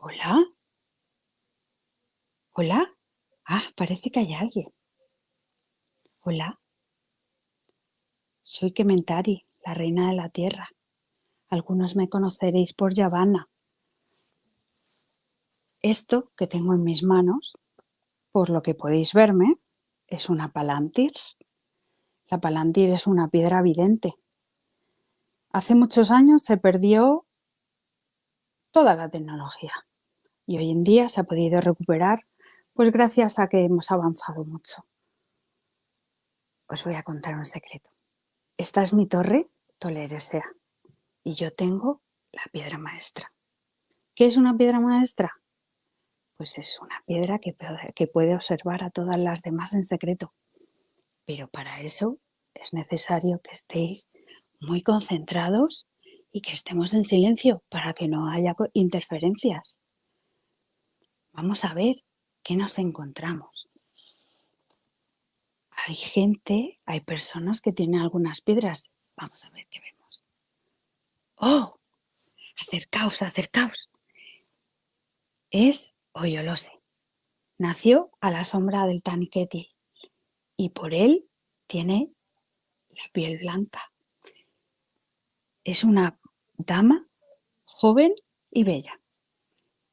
¿Hola? ¿Hola? Ah, parece que hay alguien. Hola, soy Kementari, la reina de la tierra. Algunos me conoceréis por Yavanna. Esto que tengo en mis manos, por lo que podéis verme, es una palantir. La palantir es una piedra vidente. Hace muchos años se perdió toda la tecnología y hoy en día se ha podido recuperar, pues gracias a que hemos avanzado mucho. Os voy a contar un secreto. Esta es mi torre Toleresea y yo tengo la piedra maestra. ¿Qué es una piedra maestra? Pues es una piedra que puede observar a todas las demás en secreto. Pero para eso es necesario que estéis muy concentrados y que estemos en silencio para que no haya interferencias. Vamos a ver qué nos encontramos. Hay personas que tienen algunas piedras. Vamos a ver qué vemos. ¡Oh! Acercaos, acercaos. Es Oyolose. Nació a la sombra del Taniquetil y por él tiene la piel blanca. Es una dama joven y bella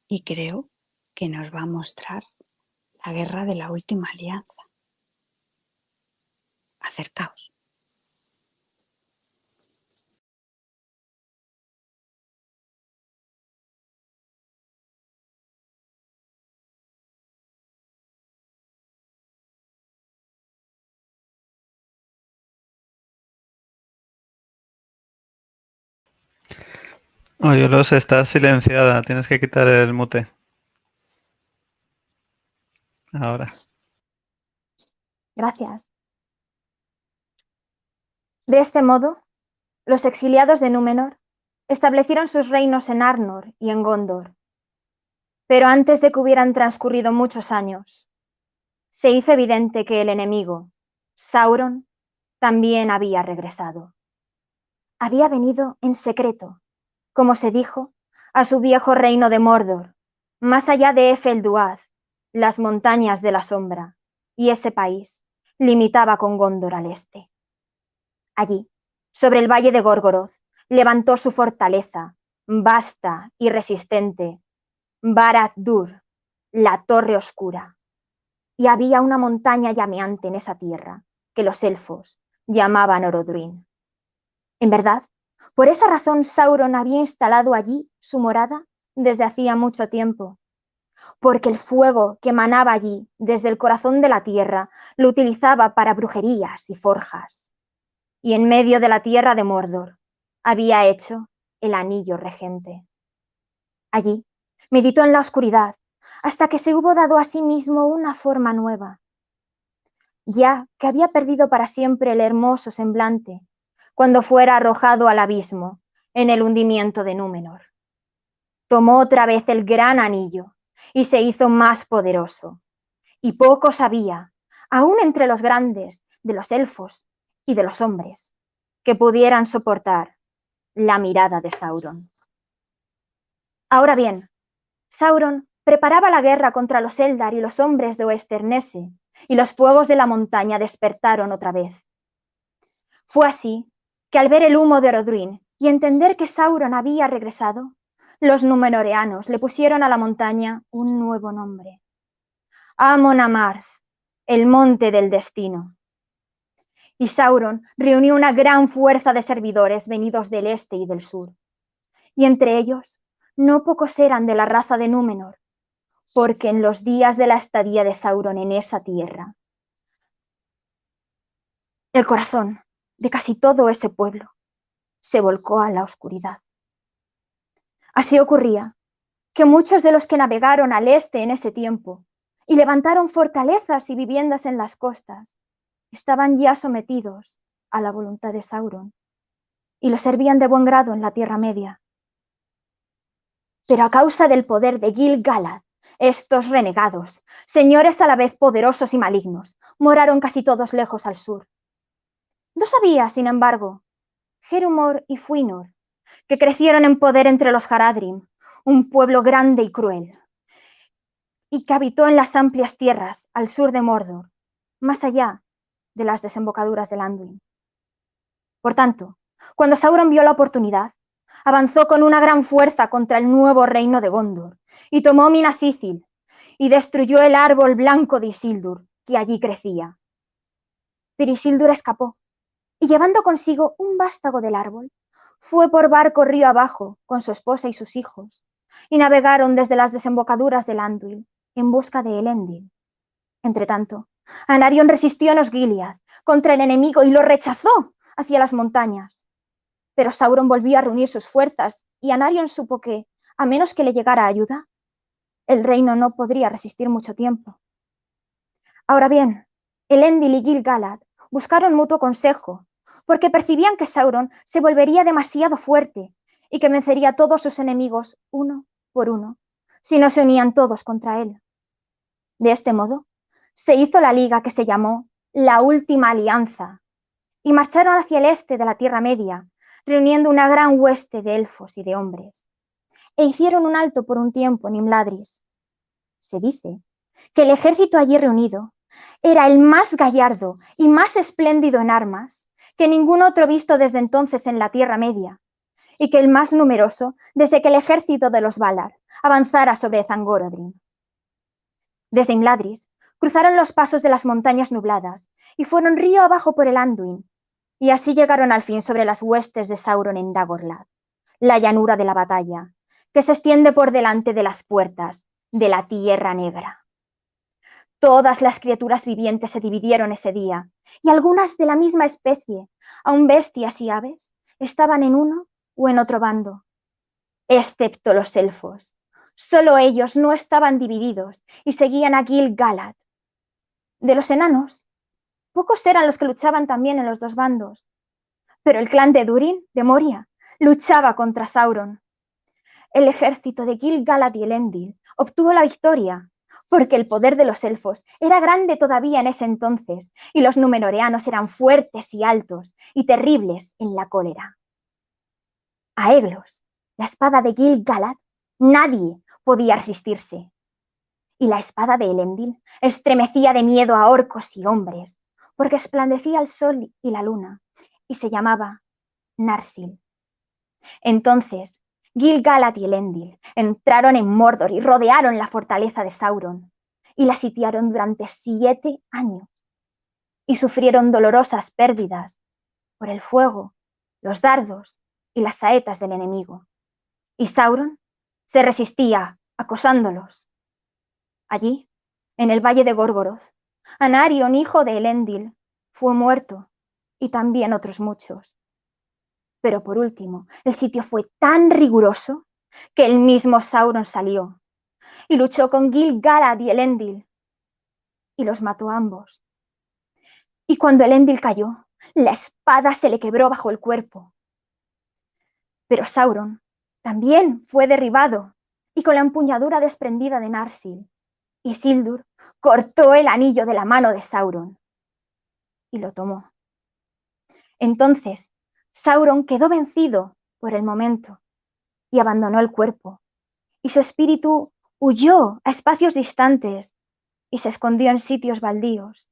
y creo que nos va a mostrar la guerra de la última alianza. Acercaos. Oye, Los, está silenciada. Tienes que quitar el mute. Ahora. Gracias. De este modo, los exiliados de Númenor establecieron sus reinos en Arnor y en Gondor. Pero antes de que hubieran transcurrido muchos años, se hizo evidente que el enemigo, Sauron, también había regresado. Había venido en secreto, como se dijo, a su viejo reino de Mordor, más allá de Efelduaz, las montañas de la sombra, y ese país limitaba con Gondor al este. Allí, sobre el valle de Gorgoroth, levantó su fortaleza, vasta y resistente, Barad-dûr, la Torre Oscura. Y había una montaña llameante en esa tierra que los elfos llamaban Orodruin. En verdad, por esa razón Sauron había instalado allí su morada desde hacía mucho tiempo, porque el fuego que emanaba allí desde el corazón de la tierra lo utilizaba para brujerías y forjas. Y en medio de la tierra de Mordor había hecho el anillo regente. Allí meditó en la oscuridad hasta que se hubo dado a sí mismo una forma nueva. Ya que había perdido para siempre el hermoso semblante cuando fuera arrojado al abismo en el hundimiento de Númenor. Tomó otra vez el gran anillo y se hizo más poderoso. Y poco sabía, aún entre los grandes, de los elfos y de los hombres, que pudieran soportar la mirada de Sauron. Ahora bien, Sauron preparaba la guerra contra los Eldar y los hombres de Oesternesse, y los fuegos de la montaña despertaron otra vez. Fue así que al ver el humo de Orodruin y entender que Sauron había regresado, los númenoreanos le pusieron a la montaña un nuevo nombre: Amon Amarth, el monte del destino. Y Sauron reunió una gran fuerza de servidores venidos del este y del sur, y entre ellos no pocos eran de la raza de Númenor, porque en los días de la estadía de Sauron en esa tierra, el corazón de casi todo ese pueblo se volcó a la oscuridad. Así ocurría que muchos de los que navegaron al este en ese tiempo y levantaron fortalezas y viviendas en las costas estaban ya sometidos a la voluntad de Sauron y lo servían de buen grado en la Tierra Media. Pero a causa del poder de Gil-galad, estos renegados, señores a la vez poderosos y malignos, moraron casi todos lejos al sur. No sabía, sin embargo, Herumor y Fuinor, que crecieron en poder entre los Haradrim, un pueblo grande y cruel, y que habitó en las amplias tierras al sur de Mordor, más allá de las desembocaduras del Anduin. Por tanto, cuando Sauron vio la oportunidad, avanzó con una gran fuerza contra el nuevo reino de Gondor y tomó Minas Ithil y destruyó el árbol blanco de Isildur que allí crecía. Pero Isildur escapó y llevando consigo un vástago del árbol, fue por barco río abajo con su esposa y sus hijos y navegaron desde las desembocaduras del Anduin en busca de Elendil. Entretanto, Anarion resistió en Osgiliath contra el enemigo y lo rechazó hacia las montañas. Pero Sauron volvió a reunir sus fuerzas y Anarion supo que, a menos que le llegara ayuda, el reino no podría resistir mucho tiempo. Ahora bien, Elendil y Gil-galad buscaron mutuo consejo, porque percibían que Sauron se volvería demasiado fuerte y que vencería a todos sus enemigos uno por uno, si no se unían todos contra él. De este modo, se hizo la liga que se llamó la Última Alianza, y marcharon hacia el este de la Tierra Media, reuniendo una gran hueste de elfos y de hombres, e hicieron un alto por un tiempo en Imladris. Se dice que el ejército allí reunido era el más gallardo y más espléndido en armas que ningún otro visto desde entonces en la Tierra Media, y que el más numeroso desde que el ejército de los Valar avanzara sobre Zangorodrim. Desde Imladris cruzaron los pasos de las montañas nubladas y fueron río abajo por el Anduin, y así llegaron al fin sobre las huestes de Sauron en Dagorlad, la llanura de la batalla, que se extiende por delante de las puertas de la Tierra Negra. Todas las criaturas vivientes se dividieron ese día, y algunas de la misma especie, aun bestias y aves, estaban en uno o en otro bando, excepto los elfos. Solo ellos no estaban divididos y seguían a Gil-galad. De los enanos, pocos eran los que luchaban también en los dos bandos, pero el clan de Durin, de Moria, luchaba contra Sauron. El ejército de Gil-galad y Elendil obtuvo la victoria, porque el poder de los elfos era grande todavía en ese entonces, y los númenoreanos eran fuertes y altos, y terribles en la cólera. A Eglos, la espada de Gil-galad, nadie podía resistirse, y la espada de Elendil estremecía de miedo a orcos y hombres, porque resplandecía el sol y la luna, y se llamaba Narsil. Entonces, Gil-galad y Elendil entraron en Mordor y rodearon la fortaleza de Sauron, y la sitiaron durante 7 años, y sufrieron dolorosas pérdidas por el fuego, los dardos y las saetas del enemigo. Y Sauron se resistía, acosándolos. Allí, en el valle de Gorgoroth, Anarion, hijo de Elendil, fue muerto, y también otros muchos. Pero por último, el sitio fue tan riguroso que el mismo Sauron salió y luchó con Gil-galad y Elendil y los mató a ambos. Y cuando Elendil cayó, la espada se le quebró bajo el cuerpo. Pero Sauron también fue derribado y con la empuñadura desprendida de Narsil, Isildur cortó el anillo de la mano de Sauron y lo tomó. Entonces Sauron quedó vencido por el momento y abandonó el cuerpo, y su espíritu huyó a espacios distantes y se escondió en sitios baldíos,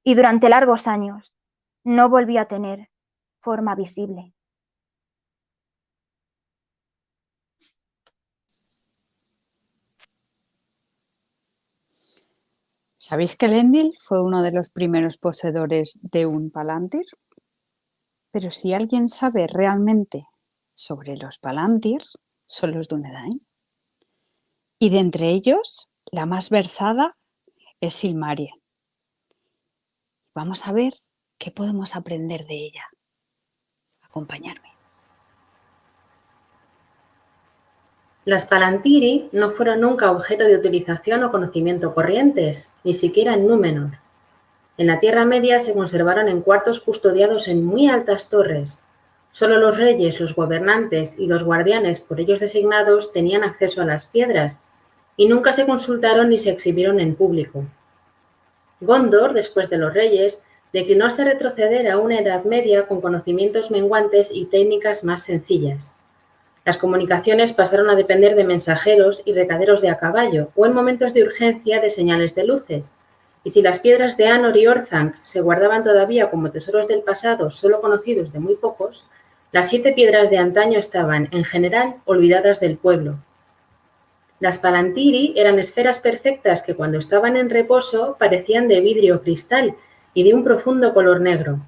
y durante largos años no volvió a tener forma visible. ¿Sabéis que Elendil fue uno de los primeros poseedores de un Palantir? Pero si alguien sabe realmente sobre los Palantir, son los Dúnedain. Y de entre ellos, la más versada es Silmarie. Vamos a ver qué podemos aprender de ella. Acompañadme. Las Palantiri no fueron nunca objeto de utilización o conocimiento corrientes, ni siquiera en Númenor. En la Tierra Media se conservaron en cuartos custodiados en muy altas torres. Solo los reyes, los gobernantes y los guardianes por ellos designados tenían acceso a las piedras, y nunca se consultaron ni se exhibieron en público. Gondor, después de los reyes, declinó hasta retroceder a una Edad Media con conocimientos menguantes y técnicas más sencillas. Las comunicaciones pasaron a depender de mensajeros y recaderos de a caballo o en momentos de urgencia de señales de luces. Y si las piedras de Anor y Orthanc se guardaban todavía como tesoros del pasado solo conocidos de muy pocos, las 7 piedras de antaño estaban, en general, olvidadas del pueblo. Las Palantiri eran esferas perfectas que cuando estaban en reposo parecían de vidrio o cristal y de un profundo color negro.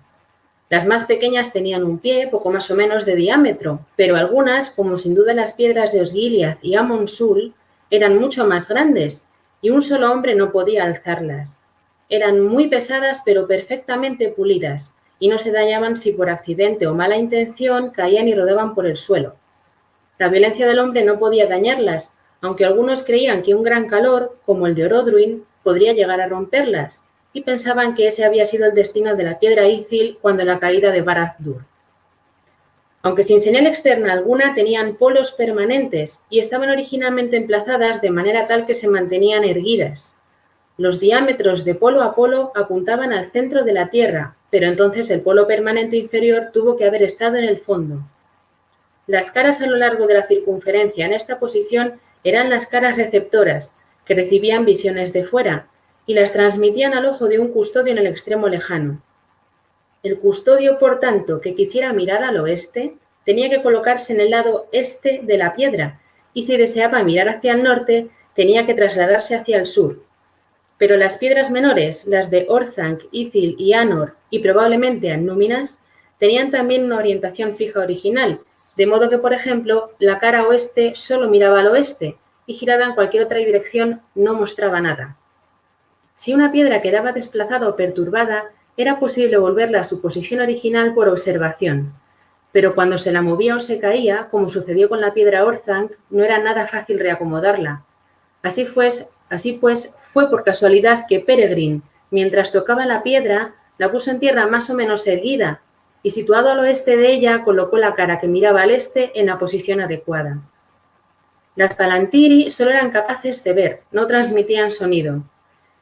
Las más pequeñas tenían un pie poco más o menos de diámetro, pero algunas, como sin duda las piedras de Osgiliath y Amon-Sul, eran mucho más grandes y un solo hombre no podía alzarlas. Eran muy pesadas pero perfectamente pulidas y no se dañaban si por accidente o mala intención caían y rodaban por el suelo. La violencia del hombre no podía dañarlas, aunque algunos creían que un gran calor, como el de Orodruin, podría llegar a romperlas, y pensaban que ese había sido el destino de la piedra Ithil cuando la caída de Barad-dûr. Aunque sin señal externa alguna, tenían polos permanentes y estaban originalmente emplazadas de manera tal que se mantenían erguidas. Los diámetros de polo a polo apuntaban al centro de la Tierra, pero entonces el polo permanente inferior tuvo que haber estado en el fondo. Las caras a lo largo de la circunferencia en esta posición eran las caras receptoras, que recibían visiones de fuera, y las transmitían al ojo de un custodio en el extremo lejano. El custodio, por tanto, que quisiera mirar al oeste, tenía que colocarse en el lado este de la piedra, y si deseaba mirar hacia el norte, tenía que trasladarse hacia el sur. Pero las piedras menores, las de Orthanc, Ithil y Anor, y probablemente Annúminas, tenían también una orientación fija original, de modo que, por ejemplo, la cara oeste solo miraba al oeste, y girada en cualquier otra dirección no mostraba nada. Si una piedra quedaba desplazada o perturbada, era posible volverla a su posición original por observación, pero cuando se la movía o se caía, como sucedió con la piedra Orthanc, no era nada fácil reacomodarla. Así pues, fue por casualidad que Peregrine, mientras tocaba la piedra, la puso en tierra más o menos erguida, y situado al oeste de ella, colocó la cara que miraba al este en la posición adecuada. Las Palantiri solo eran capaces de ver, no transmitían sonido.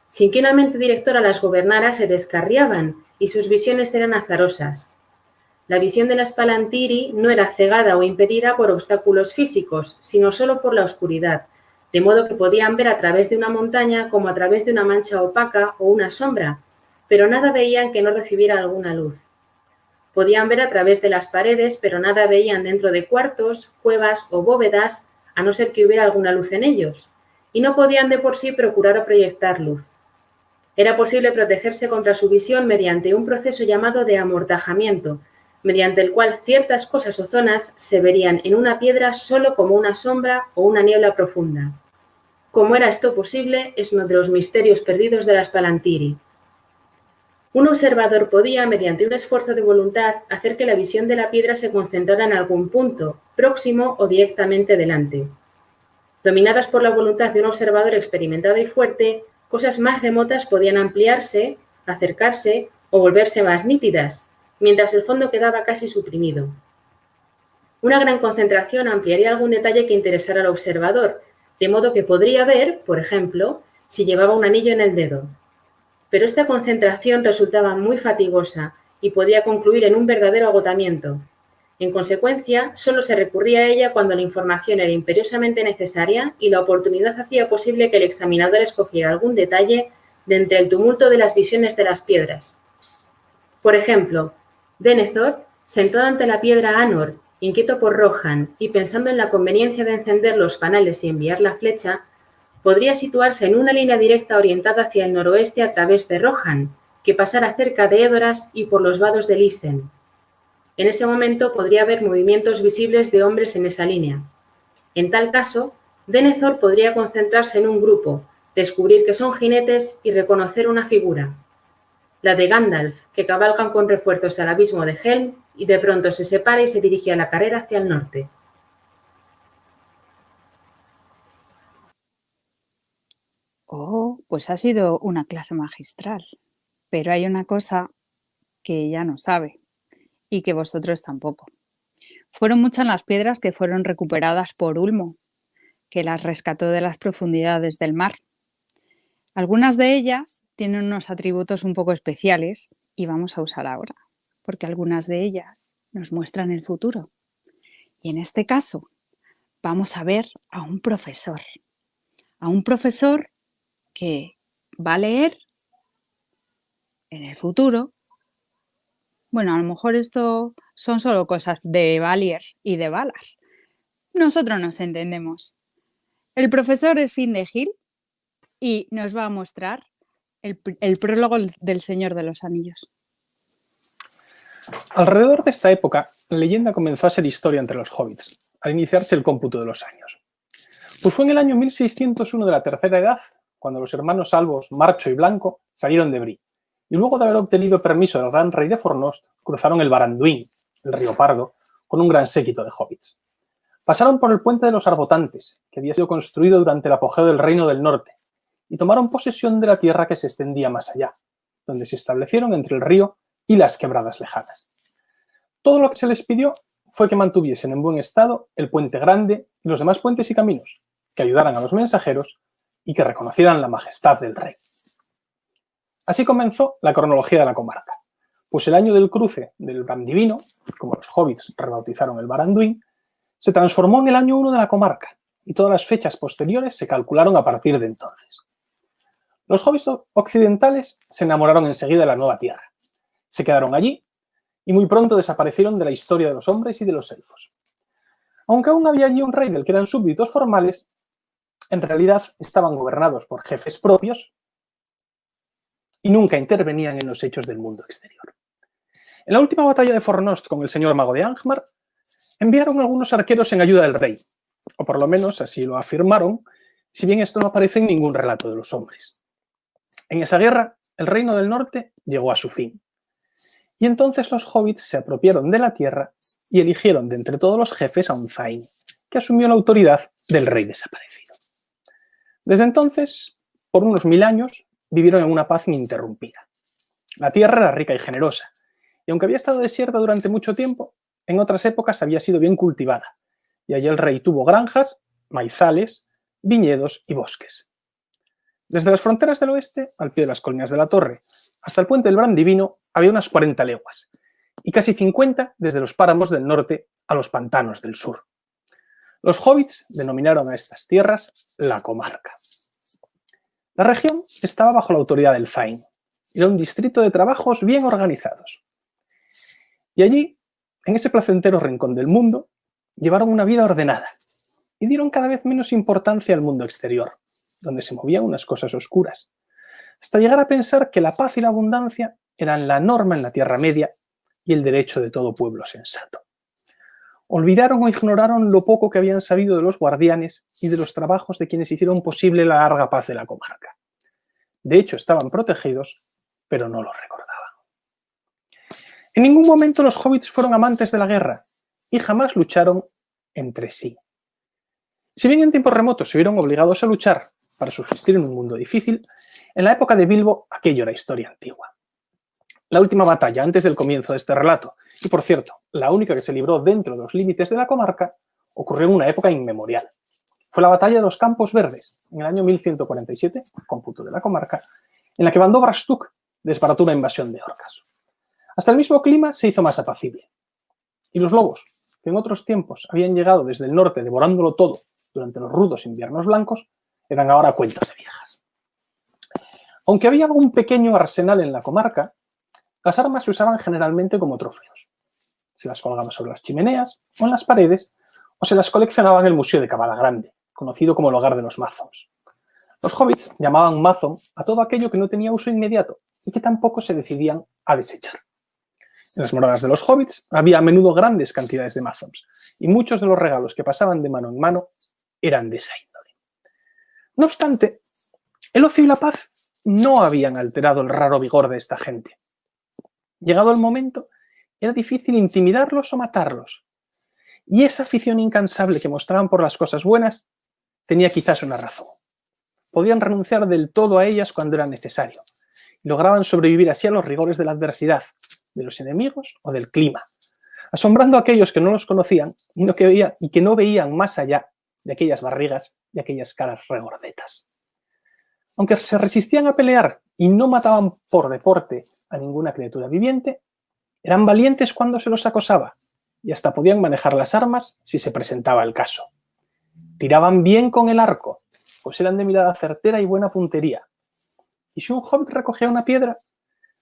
Sin que una mente directora las gobernara, se descarriaban y sus visiones eran azarosas. La visión de las Palantiri no era cegada o impedida por obstáculos físicos, sino solo por la oscuridad, de modo que podían ver a través de una montaña como a través de una mancha opaca o una sombra, pero nada veían que no recibiera alguna luz. Podían ver a través de las paredes, pero nada veían dentro de cuartos, cuevas o bóvedas, a no ser que hubiera alguna luz en ellos, y no podían de por sí procurar o proyectar luz. Era posible protegerse contra su visión mediante un proceso llamado de amortajamiento, mediante el cual ciertas cosas o zonas se verían en una piedra solo como una sombra o una niebla profunda. ¿Cómo era esto posible? Es uno de los misterios perdidos de las Palantiri. Un observador podía, mediante un esfuerzo de voluntad, hacer que la visión de la piedra se concentrara en algún punto, próximo o directamente delante. Dominadas por la voluntad de un observador experimentado y fuerte, cosas más remotas podían ampliarse, acercarse o volverse más nítidas, mientras el fondo quedaba casi suprimido. Una gran concentración ampliaría algún detalle que interesara al observador, de modo que podría ver, por ejemplo, si llevaba un anillo en el dedo. Pero esta concentración resultaba muy fatigosa y podía concluir en un verdadero agotamiento. En consecuencia, solo se recurría a ella cuando la información era imperiosamente necesaria y la oportunidad hacía posible que el examinador escogiera algún detalle de entre el tumulto de las visiones de las piedras. Por ejemplo, Denethor, sentado ante la piedra Anor, inquieto por Rohan y pensando en la conveniencia de encender los panales y enviar la flecha, podría situarse en una línea directa orientada hacia el noroeste a través de Rohan, que pasara cerca de Edoras y por los vados de Lisen. En ese momento podría haber movimientos visibles de hombres en esa línea. En tal caso, Denethor podría concentrarse en un grupo, descubrir que son jinetes y reconocer una figura. La de Gandalf, que cabalgan con refuerzos al abismo de Helm y de pronto se separa y se dirige a la carrera hacia el norte. Oh, pues ha sido una clase magistral. Pero hay una cosa que ella no sabe y que vosotros tampoco. Fueron muchas las piedras que fueron recuperadas por Ulmo, que las rescató de las profundidades del mar. Algunas de ellas tienen unos atributos un poco especiales y vamos a usar ahora, porque algunas de ellas nos muestran el futuro. Y en este caso, vamos a ver a un profesor que va a leer en el futuro. Bueno, a lo mejor esto son solo cosas de Valier y de Valar. Nosotros nos entendemos. El profesor es Fin de Gil y nos va a mostrar el prólogo del Señor de los Anillos. Alrededor de esta época, la leyenda comenzó a ser historia entre los hobbits, al iniciarse el cómputo de los años. Pues fue en el año 1601 de la Tercera Edad, cuando los hermanos albos Marcho y Blanco salieron de Bree, y luego de haber obtenido permiso del gran rey de Fornost, cruzaron el Baranduin, el río Pardo, con un gran séquito de hobbits. Pasaron por el puente de los Arbotantes, que había sido construido durante el apogeo del Reino del Norte, y tomaron posesión de la tierra que se extendía más allá, donde se establecieron entre el río y las quebradas lejanas. Todo lo que se les pidió fue que mantuviesen en buen estado el puente grande y los demás puentes y caminos, que ayudaran a los mensajeros y que reconocieran la majestad del rey. Así comenzó la cronología de la comarca, pues el año del cruce del Brandivino, como los hobbits rebautizaron el Baranduin, se transformó en el año 1 de la comarca y todas las fechas posteriores se calcularon a partir de entonces. Los hobbits occidentales se enamoraron enseguida de la nueva tierra, se quedaron allí y muy pronto desaparecieron de la historia de los hombres y de los elfos. Aunque aún había allí un rey del que eran súbditos formales, en realidad estaban gobernados por jefes propios y nunca intervenían en los hechos del mundo exterior. En la última batalla de Fornost con el señor mago de Angmar, enviaron algunos arqueros en ayuda del rey, o por lo menos así lo afirmaron, si bien esto no aparece en ningún relato de los hombres. En esa guerra, el Reino del Norte llegó a su fin. Y entonces los hobbits se apropiaron de la tierra y eligieron de entre todos los jefes a un Thain, que asumió la autoridad del rey desaparecido. Desde entonces, por unos 1000 años, vivieron en una paz ininterrumpida. La tierra era rica y generosa, y aunque había estado desierta durante mucho tiempo, en otras épocas había sido bien cultivada, y allí el rey tuvo granjas, maizales, viñedos y bosques. Desde las fronteras del oeste, al pie de las colinas de la Torre, hasta el puente del Brandivino había unas 40 leguas, y casi 50 desde los páramos del norte a los pantanos del sur. Los hobbits denominaron a estas tierras la comarca. La región estaba bajo la autoridad del Thain, era un distrito de trabajos bien organizados. Y allí, en ese placentero rincón del mundo, llevaron una vida ordenada y dieron cada vez menos importancia al mundo exterior, donde se movían unas cosas oscuras, hasta llegar a pensar que la paz y la abundancia eran la norma en la Tierra Media y el derecho de todo pueblo sensato. Olvidaron o ignoraron lo poco que habían sabido de los guardianes y de los trabajos de quienes hicieron posible la larga paz de la comarca. De hecho, estaban protegidos, pero no lo recordaban. En ningún momento los hobbits fueron amantes de la guerra y jamás lucharon entre sí. Si bien en tiempos remotos se vieron obligados a luchar para subsistir en un mundo difícil, en la época de Bilbo aquello era historia antigua. La última batalla antes del comienzo de este relato, y por cierto, la única que se libró dentro de los límites de la comarca, ocurrió en una época inmemorial. Fue la batalla de los Campos Verdes, en el año 1147, cómputo de la comarca, en la que Bandó Brastuk desbarató una invasión de orcas. Hasta el mismo clima se hizo más apacible. Y los lobos, que en otros tiempos habían llegado desde el norte devorándolo todo durante los rudos inviernos blancos, eran ahora cuentos de viejas. Aunque había algún pequeño arsenal en la comarca, las armas se usaban generalmente como trofeos. Se las colgaban sobre las chimeneas o en las paredes, o se las coleccionaba en el Museo de Cabala Grande, conocido como el hogar de los Mazoms. Los hobbits llamaban Mazom a todo aquello que no tenía uso inmediato y que tampoco se decidían a desechar. En las moradas de los hobbits había a menudo grandes cantidades de Mazoms, y muchos de los regalos que pasaban de mano en mano eran de esa índole. No obstante, el ocio y la paz no habían alterado el raro vigor de esta gente. Llegado el momento, era difícil intimidarlos o matarlos. Y esa afición incansable que mostraban por las cosas buenas tenía quizás una razón. Podían renunciar del todo a ellas cuando era necesario, y lograban sobrevivir así a los rigores de la adversidad, de los enemigos o del clima, asombrando a aquellos que no los conocían y que no veían más allá de aquellas barrigas y aquellas caras regordetas. Aunque se resistían a pelear y no mataban por deporte a ninguna criatura viviente, eran valientes cuando se los acosaba y hasta podían manejar las armas si se presentaba el caso. Tiraban bien con el arco, pues eran de mirada certera y buena puntería. Y si un hobbit recogía una piedra,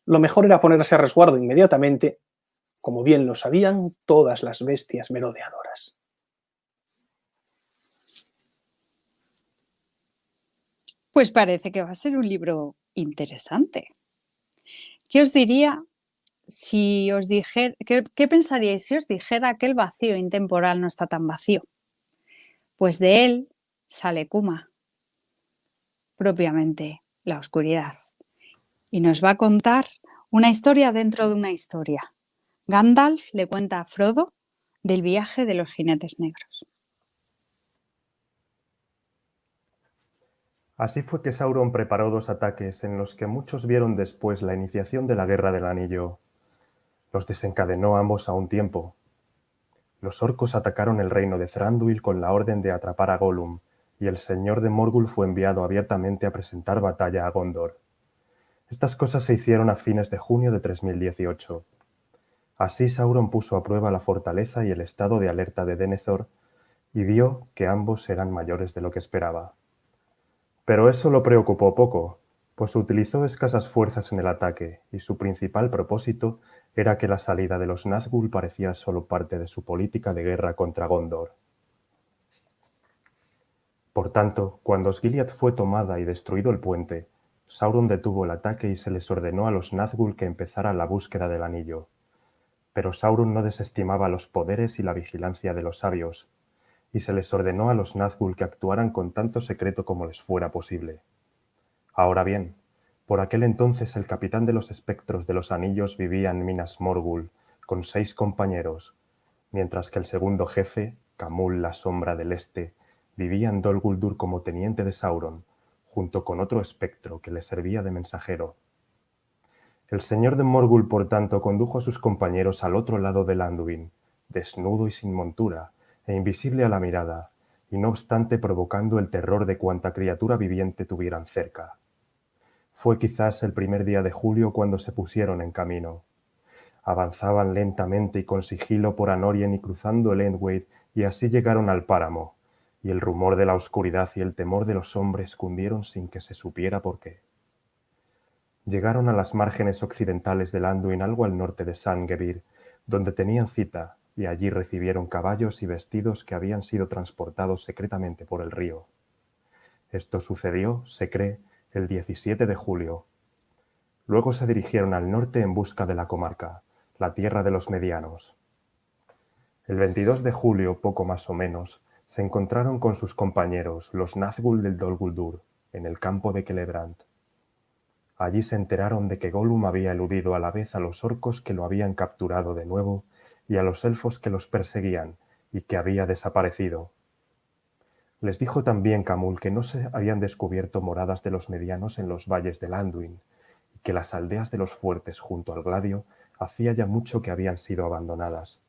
lo mejor era ponerse a resguardo inmediatamente, como bien lo sabían todas las bestias merodeadoras. Pues parece que va a ser un libro interesante. ¿Qué os diría si os dijera, qué pensaríais si os dijera que el vacío intemporal no está tan vacío? Pues de él sale Kuma, propiamente la oscuridad. Y nos va a contar una historia dentro de una historia. Gandalf le cuenta a Frodo del viaje de los jinetes negros. Así fue que Sauron preparó 2 ataques en los que muchos vieron después la iniciación de la Guerra del Anillo. Los desencadenó ambos a un tiempo. Los orcos atacaron el reino de Thranduil con la orden de atrapar a Gollum, y el señor de Morgul fue enviado abiertamente a presentar batalla a Gondor. Estas cosas se hicieron a fines de junio de 3018. Así Sauron puso a prueba la fortaleza y el estado de alerta de Denethor, y vio que ambos eran mayores de lo que esperaba. Pero eso lo preocupó poco, pues utilizó escasas fuerzas en el ataque, y su principal propósito era que la salida de los Nazgûl parecía solo parte de su política de guerra contra Gondor. Por tanto, cuando Osgiliath fue tomada y destruido el puente, Sauron detuvo el ataque y se les ordenó a los Nazgûl que empezaran la búsqueda del anillo. Pero Sauron no desestimaba los poderes y la vigilancia de los sabios, y se les ordenó a los Nazgûl que actuaran con tanto secreto como les fuera posible. Ahora bien, por aquel entonces el capitán de los espectros de los anillos vivía en Minas Morgul, con 6 compañeros, mientras que el segundo jefe, Camul la Sombra del Este, vivía en Dol Guldur como teniente de Sauron, junto con otro espectro que le servía de mensajero. El señor de Morgul, por tanto, condujo a sus compañeros al otro lado del Anduin, desnudo y sin montura, e invisible a la mirada, y no obstante provocando el terror de cuanta criatura viviente tuvieran cerca. Fue quizás el primer día de julio cuando se pusieron en camino. Avanzaban lentamente y con sigilo por Anorien y cruzando el Endwade, y así llegaron al páramo, y el rumor de la oscuridad y el temor de los hombres cundieron sin que se supiera por qué. Llegaron a las márgenes occidentales del Anduin, algo al norte de Sangevir, donde tenían cita, y allí recibieron caballos y vestidos que habían sido transportados secretamente por el río. Esto sucedió, se cree, el 17 de julio. Luego se dirigieron al norte en busca de la comarca, la tierra de los medianos. El 22 de julio, poco más o menos, se encontraron con sus compañeros, los Nazgûl del Dol Guldur, en el campo de Celebrant. Allí se enteraron de que Gollum había eludido a la vez a los orcos que lo habían capturado de nuevo y a los elfos que los perseguían, y que había desaparecido. Les dijo también Camul que no se habían descubierto moradas de los medianos en los valles del Anduin, y que las aldeas de los fuertes junto al Gladio hacía ya mucho que habían sido abandonadas.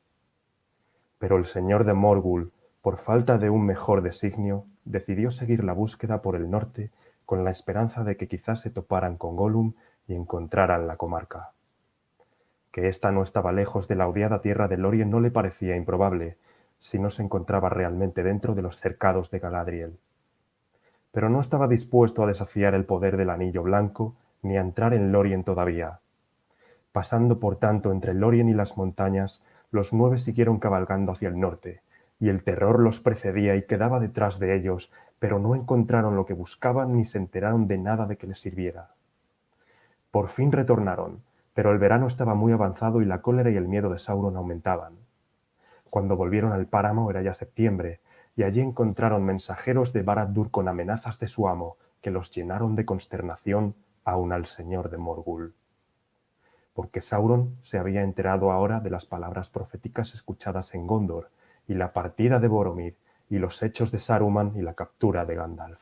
Pero el señor de Morgul, por falta de un mejor designio, decidió seguir la búsqueda por el norte con la esperanza de que quizás se toparan con Gollum y encontraran la comarca. Que ésta no estaba lejos de la odiada tierra de Lórien no le parecía improbable, si no se encontraba realmente dentro de los cercados de Galadriel. Pero no estaba dispuesto a desafiar el poder del Anillo Blanco ni a entrar en Lórien todavía. Pasando por tanto entre Lórien y las montañas, los 9 siguieron cabalgando hacia el norte, y el terror los precedía y quedaba detrás de ellos, pero no encontraron lo que buscaban ni se enteraron de nada de que les sirviera. Por fin retornaron, pero el verano estaba muy avanzado y la cólera y el miedo de Sauron aumentaban. Cuando volvieron al páramo era ya septiembre, y allí encontraron mensajeros de Barad-dûr con amenazas de su amo, que los llenaron de consternación aun al señor de Morgul. Porque Sauron se había enterado ahora de las palabras proféticas escuchadas en Gondor, y la partida de Boromir, y los hechos de Saruman y la captura de Gandalf.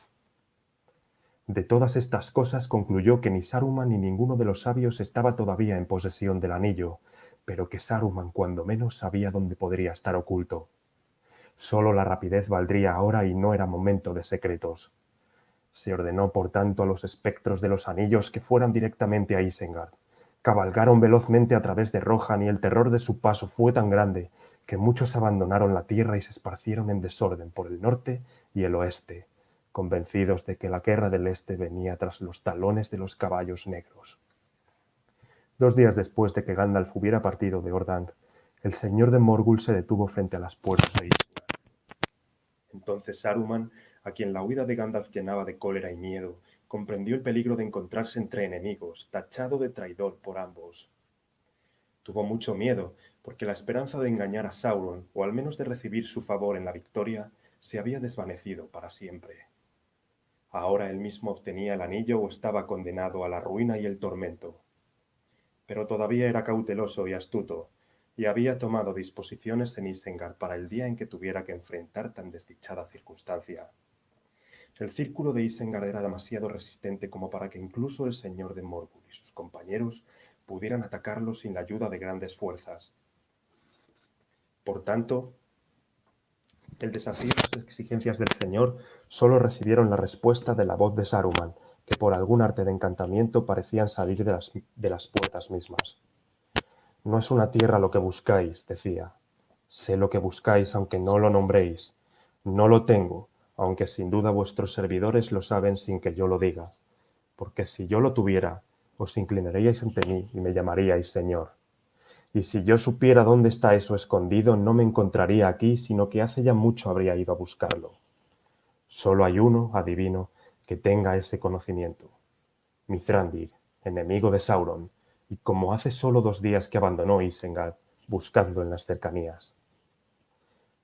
De todas estas cosas concluyó que ni Saruman ni ninguno de los sabios estaba todavía en posesión del anillo, pero que Saruman cuando menos sabía dónde podría estar oculto. Solo la rapidez valdría ahora y no era momento de secretos. Se ordenó por tanto a los espectros de los anillos que fueran directamente a Isengard. Cabalgaron velozmente a través de Rohan y el terror de su paso fue tan grande que muchos abandonaron la tierra y se esparcieron en desorden por el norte y el oeste, convencidos de que la guerra del este venía tras los talones de los caballos negros. 2 días después de que Gandalf hubiera partido de Ordang, el señor de Morgul se detuvo frente a las puertas de Isengard. Entonces Saruman, a quien la huida de Gandalf llenaba de cólera y miedo, comprendió el peligro de encontrarse entre enemigos, tachado de traidor por ambos. Tuvo mucho miedo, porque la esperanza de engañar a Sauron, o al menos de recibir su favor en la victoria, se había desvanecido para siempre. Ahora él mismo obtenía el anillo o estaba condenado a la ruina y el tormento. Pero todavía era cauteloso y astuto, y había tomado disposiciones en Isengard para el día en que tuviera que enfrentar tan desdichada circunstancia. El círculo de Isengard era demasiado resistente como para que incluso el señor de Morgul y sus compañeros pudieran atacarlo sin la ayuda de grandes fuerzas. Por tanto, el desafío y las exigencias del señor solo recibieron la respuesta de la voz de Saruman, que por algún arte de encantamiento parecían salir de las puertas mismas. No es una tierra lo que buscáis, decía. Sé lo que buscáis aunque no lo nombréis. No lo tengo, aunque sin duda vuestros servidores lo saben sin que yo lo diga. Porque si yo lo tuviera, os inclinaríais ante mí y me llamaríais Señor. Y si yo supiera dónde está eso escondido, no me encontraría aquí, sino que hace ya mucho habría ido a buscarlo. Solo hay uno, adivino, que tenga ese conocimiento. Mithrandir, enemigo de Sauron, y como hace solo 2 días que abandonó Isengard, buscadlo en las cercanías.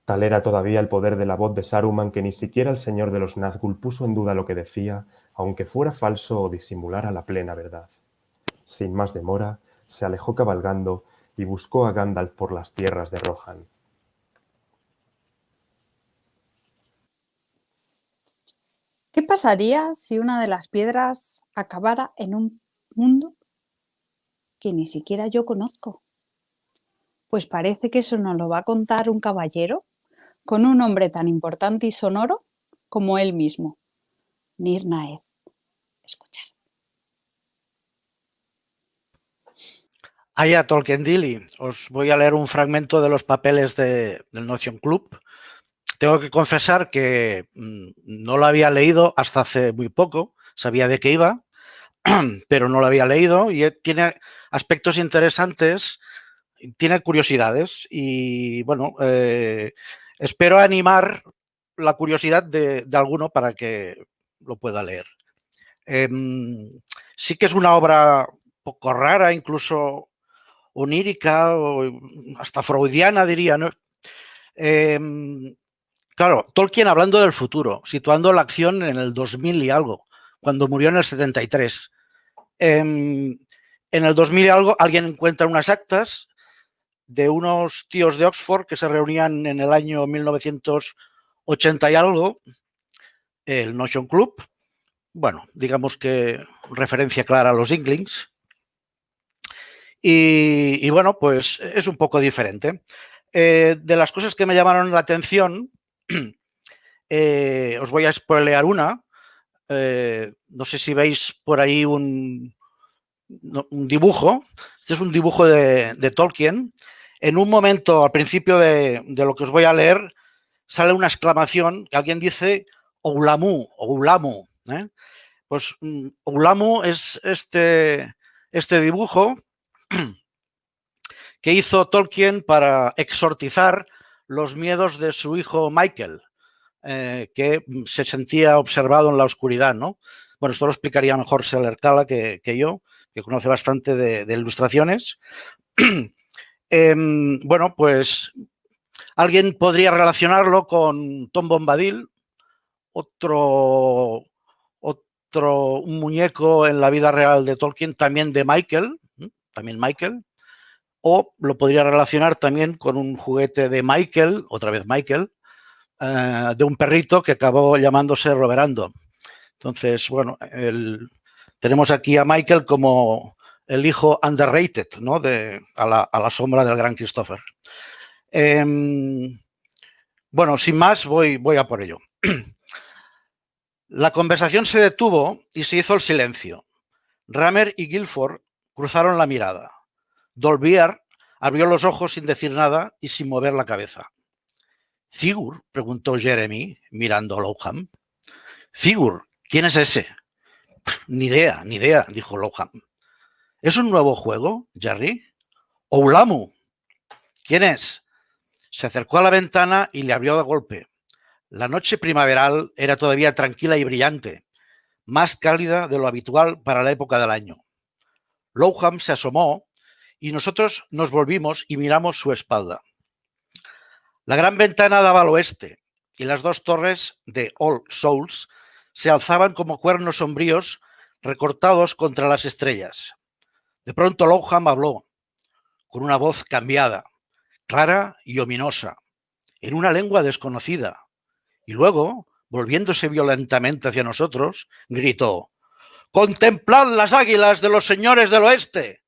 Tal era todavía el poder de la voz de Saruman que ni siquiera el señor de los Nazgûl puso en duda lo que decía, aunque fuera falso o disimulara la plena verdad. Sin más demora, se alejó cabalgando y buscó a Gandalf por las tierras de Rohan. ¿Qué pasaría si una de las piedras acabara en un mundo que ni siquiera yo conozco? Pues parece que eso nos lo va a contar un caballero con un nombre tan importante y sonoro como él mismo, Nir-Naeth. Escuchad. Aya Tolkien-Dilly, os voy a leer un fragmento de los papeles del Notion Club. Tengo que confesar que no lo había leído hasta hace muy poco, sabía de qué iba, pero no lo había leído y tiene aspectos interesantes, tiene curiosidades y bueno, espero animar la curiosidad de alguno para que lo pueda leer. Sí que es una obra un poco rara, incluso onírica o hasta freudiana, diría, ¿no? Claro, Tolkien hablando del futuro, situando la acción en el 2000 y algo, cuando murió en el 73. En el 2000 y algo alguien encuentra unas actas de unos tíos de Oxford que se reunían en el año 1980 y algo, el Notion Club, bueno, digamos que referencia clara a los Inklings. Y bueno, pues es un poco diferente. De las cosas que me llamaron la atención, os voy a spoilear una. No sé si veis por ahí un dibujo. Este es un dibujo de Tolkien. En un momento, al principio de lo que os voy a leer, sale una exclamación que alguien dice Oulamu, Oulamu. Pues Oulamu es este dibujo que hizo Tolkien para exorcizar los miedos de su hijo Michael, que se sentía observado en la oscuridad, ¿no? Bueno, esto lo explicaría mejor Seller Kala que yo, que conoce bastante de ilustraciones. Bueno, pues alguien podría relacionarlo con Tom Bombadil, un muñeco en la vida real de Tolkien, también de Michael, o lo podría relacionar también con un juguete de Michael, otra vez Michael, de un perrito que acabó llamándose Roverando. Entonces, bueno, tenemos aquí a Michael como el hijo underrated, ¿no? A la sombra del gran Christopher. Bueno, sin más, voy a por ello. La conversación se detuvo y se hizo el silencio. Ramer y Guilford cruzaron la mirada. Dolbear abrió los ojos sin decir nada y sin mover la cabeza. ¿Cigur? Preguntó Jeremy, mirando a Lowham. ¿Cigur? ¿Quién es ese? Ni idea, dijo Lowham. ¿Es un nuevo juego, Jerry? ¡Oulamu! ¿Quién es? Se acercó a la ventana y le abrió de golpe. La noche primaveral era todavía tranquila y brillante, más cálida de lo habitual para la época del año. Lowham se asomó y nosotros nos volvimos y miramos su espalda. La gran ventana daba al oeste y las dos torres de All Souls se alzaban como cuernos sombríos recortados contra las estrellas. De pronto Lowham habló, con una voz cambiada, clara y ominosa, en una lengua desconocida, y luego, volviéndose violentamente hacia nosotros, gritó: «¡Contemplad las águilas de los señores del oeste!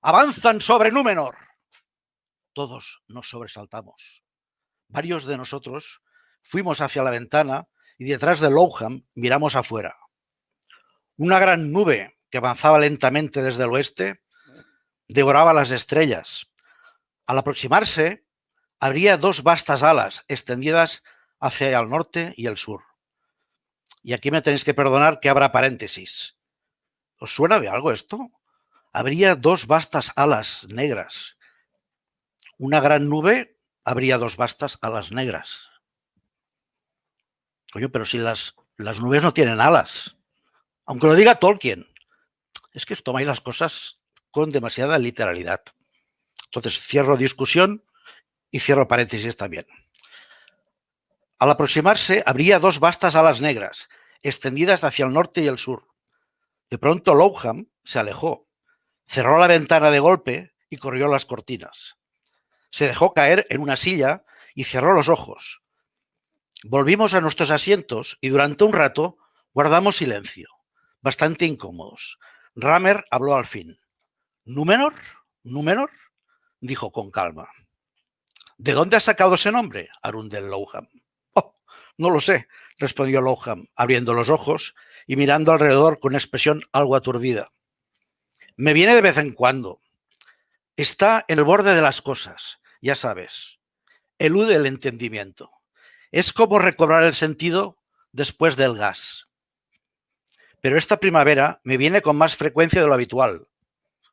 ¡Avanzan sobre Númenor!». Todos nos sobresaltamos. Varios de nosotros fuimos hacia la ventana y detrás de Lowham miramos afuera. Una gran nube que avanzaba lentamente desde el oeste devoraba las estrellas. Al aproximarse, abría dos vastas alas extendidas hacia el norte y el sur. Y aquí me tenéis que perdonar que abra paréntesis. ¿Os suena de algo esto? Habría dos vastas alas negras. Una gran nube habría dos vastas alas negras. Oye, pero si las nubes no tienen alas, aunque lo diga Tolkien, es que os tomáis las cosas con demasiada literalidad. Entonces cierro discusión y cierro paréntesis también. Al aproximarse, habría dos vastas alas negras, extendidas hacia el norte y el sur. De pronto Lowham se alejó, cerró la ventana de golpe y corrió las cortinas. Se dejó caer en una silla y cerró los ojos. Volvimos a nuestros asientos y durante un rato guardamos silencio, bastante incómodos. Ramer habló al fin. «¿Númenor? ¿Númenor?», dijo con calma. «¿De dónde has sacado ese nombre, Arundel Lowham?». «Oh, no lo sé», respondió Lowham, abriendo los ojos y mirando alrededor con expresión algo aturdida. «Me viene de vez en cuando. Está en el borde de las cosas, ya sabes. Elude el entendimiento. Es como recobrar el sentido después del gas. Pero esta primavera me viene con más frecuencia de lo habitual.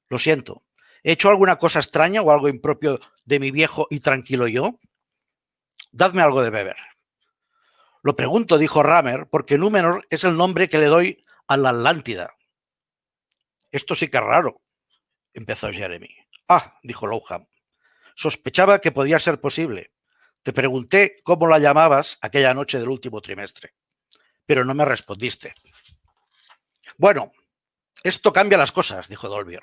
Lo siento. ¿He hecho alguna cosa extraña o algo impropio de mi viejo y tranquilo yo? Dadme algo de beber». «Lo pregunto», dijo Ramer, «porque Númenor es el nombre que le doy a la Atlántida». «Esto sí que es raro», empezó Jeremy. «Ah», dijo Lowham, «sospechaba que podía ser posible. Te pregunté cómo la llamabas aquella noche del último trimestre, pero no me respondiste». «Bueno, esto cambia las cosas», dijo Dolbear,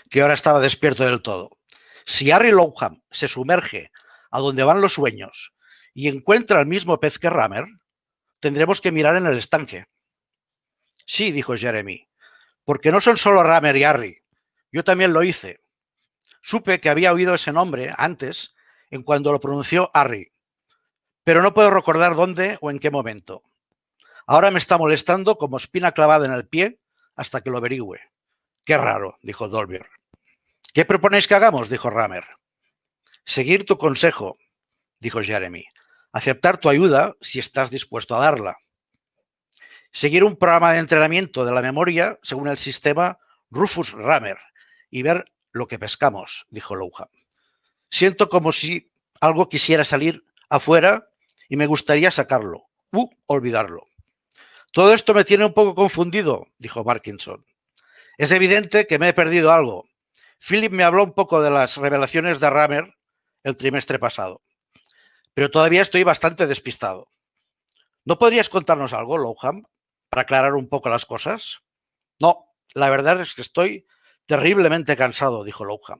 que ahora estaba despierto del todo. «Si Harry Lowham se sumerge a donde van los sueños y encuentra el mismo pez que Ramer, tendremos que mirar en el estanque». «Sí», dijo Jeremy, «porque no son solo Ramer y Harry. Yo también lo hice. Supe que había oído ese nombre antes, en cuando lo pronunció Harry, pero no puedo recordar dónde o en qué momento. Ahora me está molestando como espina clavada en el pie hasta que lo averigüe». «Qué raro», dijo Dolbear. «¿Qué proponéis que hagamos?», dijo Ramer. «Seguir tu consejo», dijo Jeremy. «Aceptar tu ayuda si estás dispuesto a darla. Seguir un programa de entrenamiento de la memoria según el sistema Rufus Ramer y ver lo que pescamos», dijo Lowham. «Siento como si algo quisiera salir afuera y me gustaría sacarlo u olvidarlo». «Todo esto me tiene un poco confundido», dijo Parkinson. «Es evidente que me he perdido algo. Philip me habló un poco de las revelaciones de Ramer el trimestre pasado, pero todavía estoy bastante despistado. ¿No podrías contarnos algo, Lowham, para aclarar un poco las cosas?» «No, la verdad es que estoy terriblemente cansado», dijo Lowham.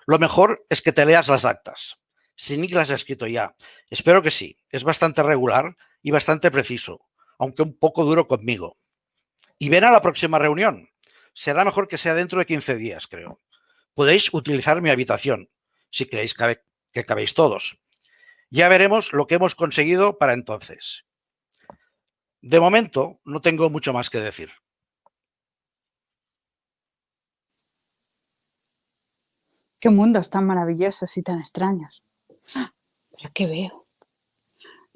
«Lo mejor es que te leas las actas. Si Nick las ha escrito ya. Espero que sí. Es bastante regular y bastante preciso, aunque un poco duro conmigo. Y ven a la próxima reunión. Será mejor que sea dentro de 15 días, creo. Podéis utilizar mi habitación, si creéis que cabéis todos. Ya veremos lo que hemos conseguido para entonces. De momento, no tengo mucho más que decir». Qué mundos tan maravillosos y tan extraños. ¿Pero qué veo?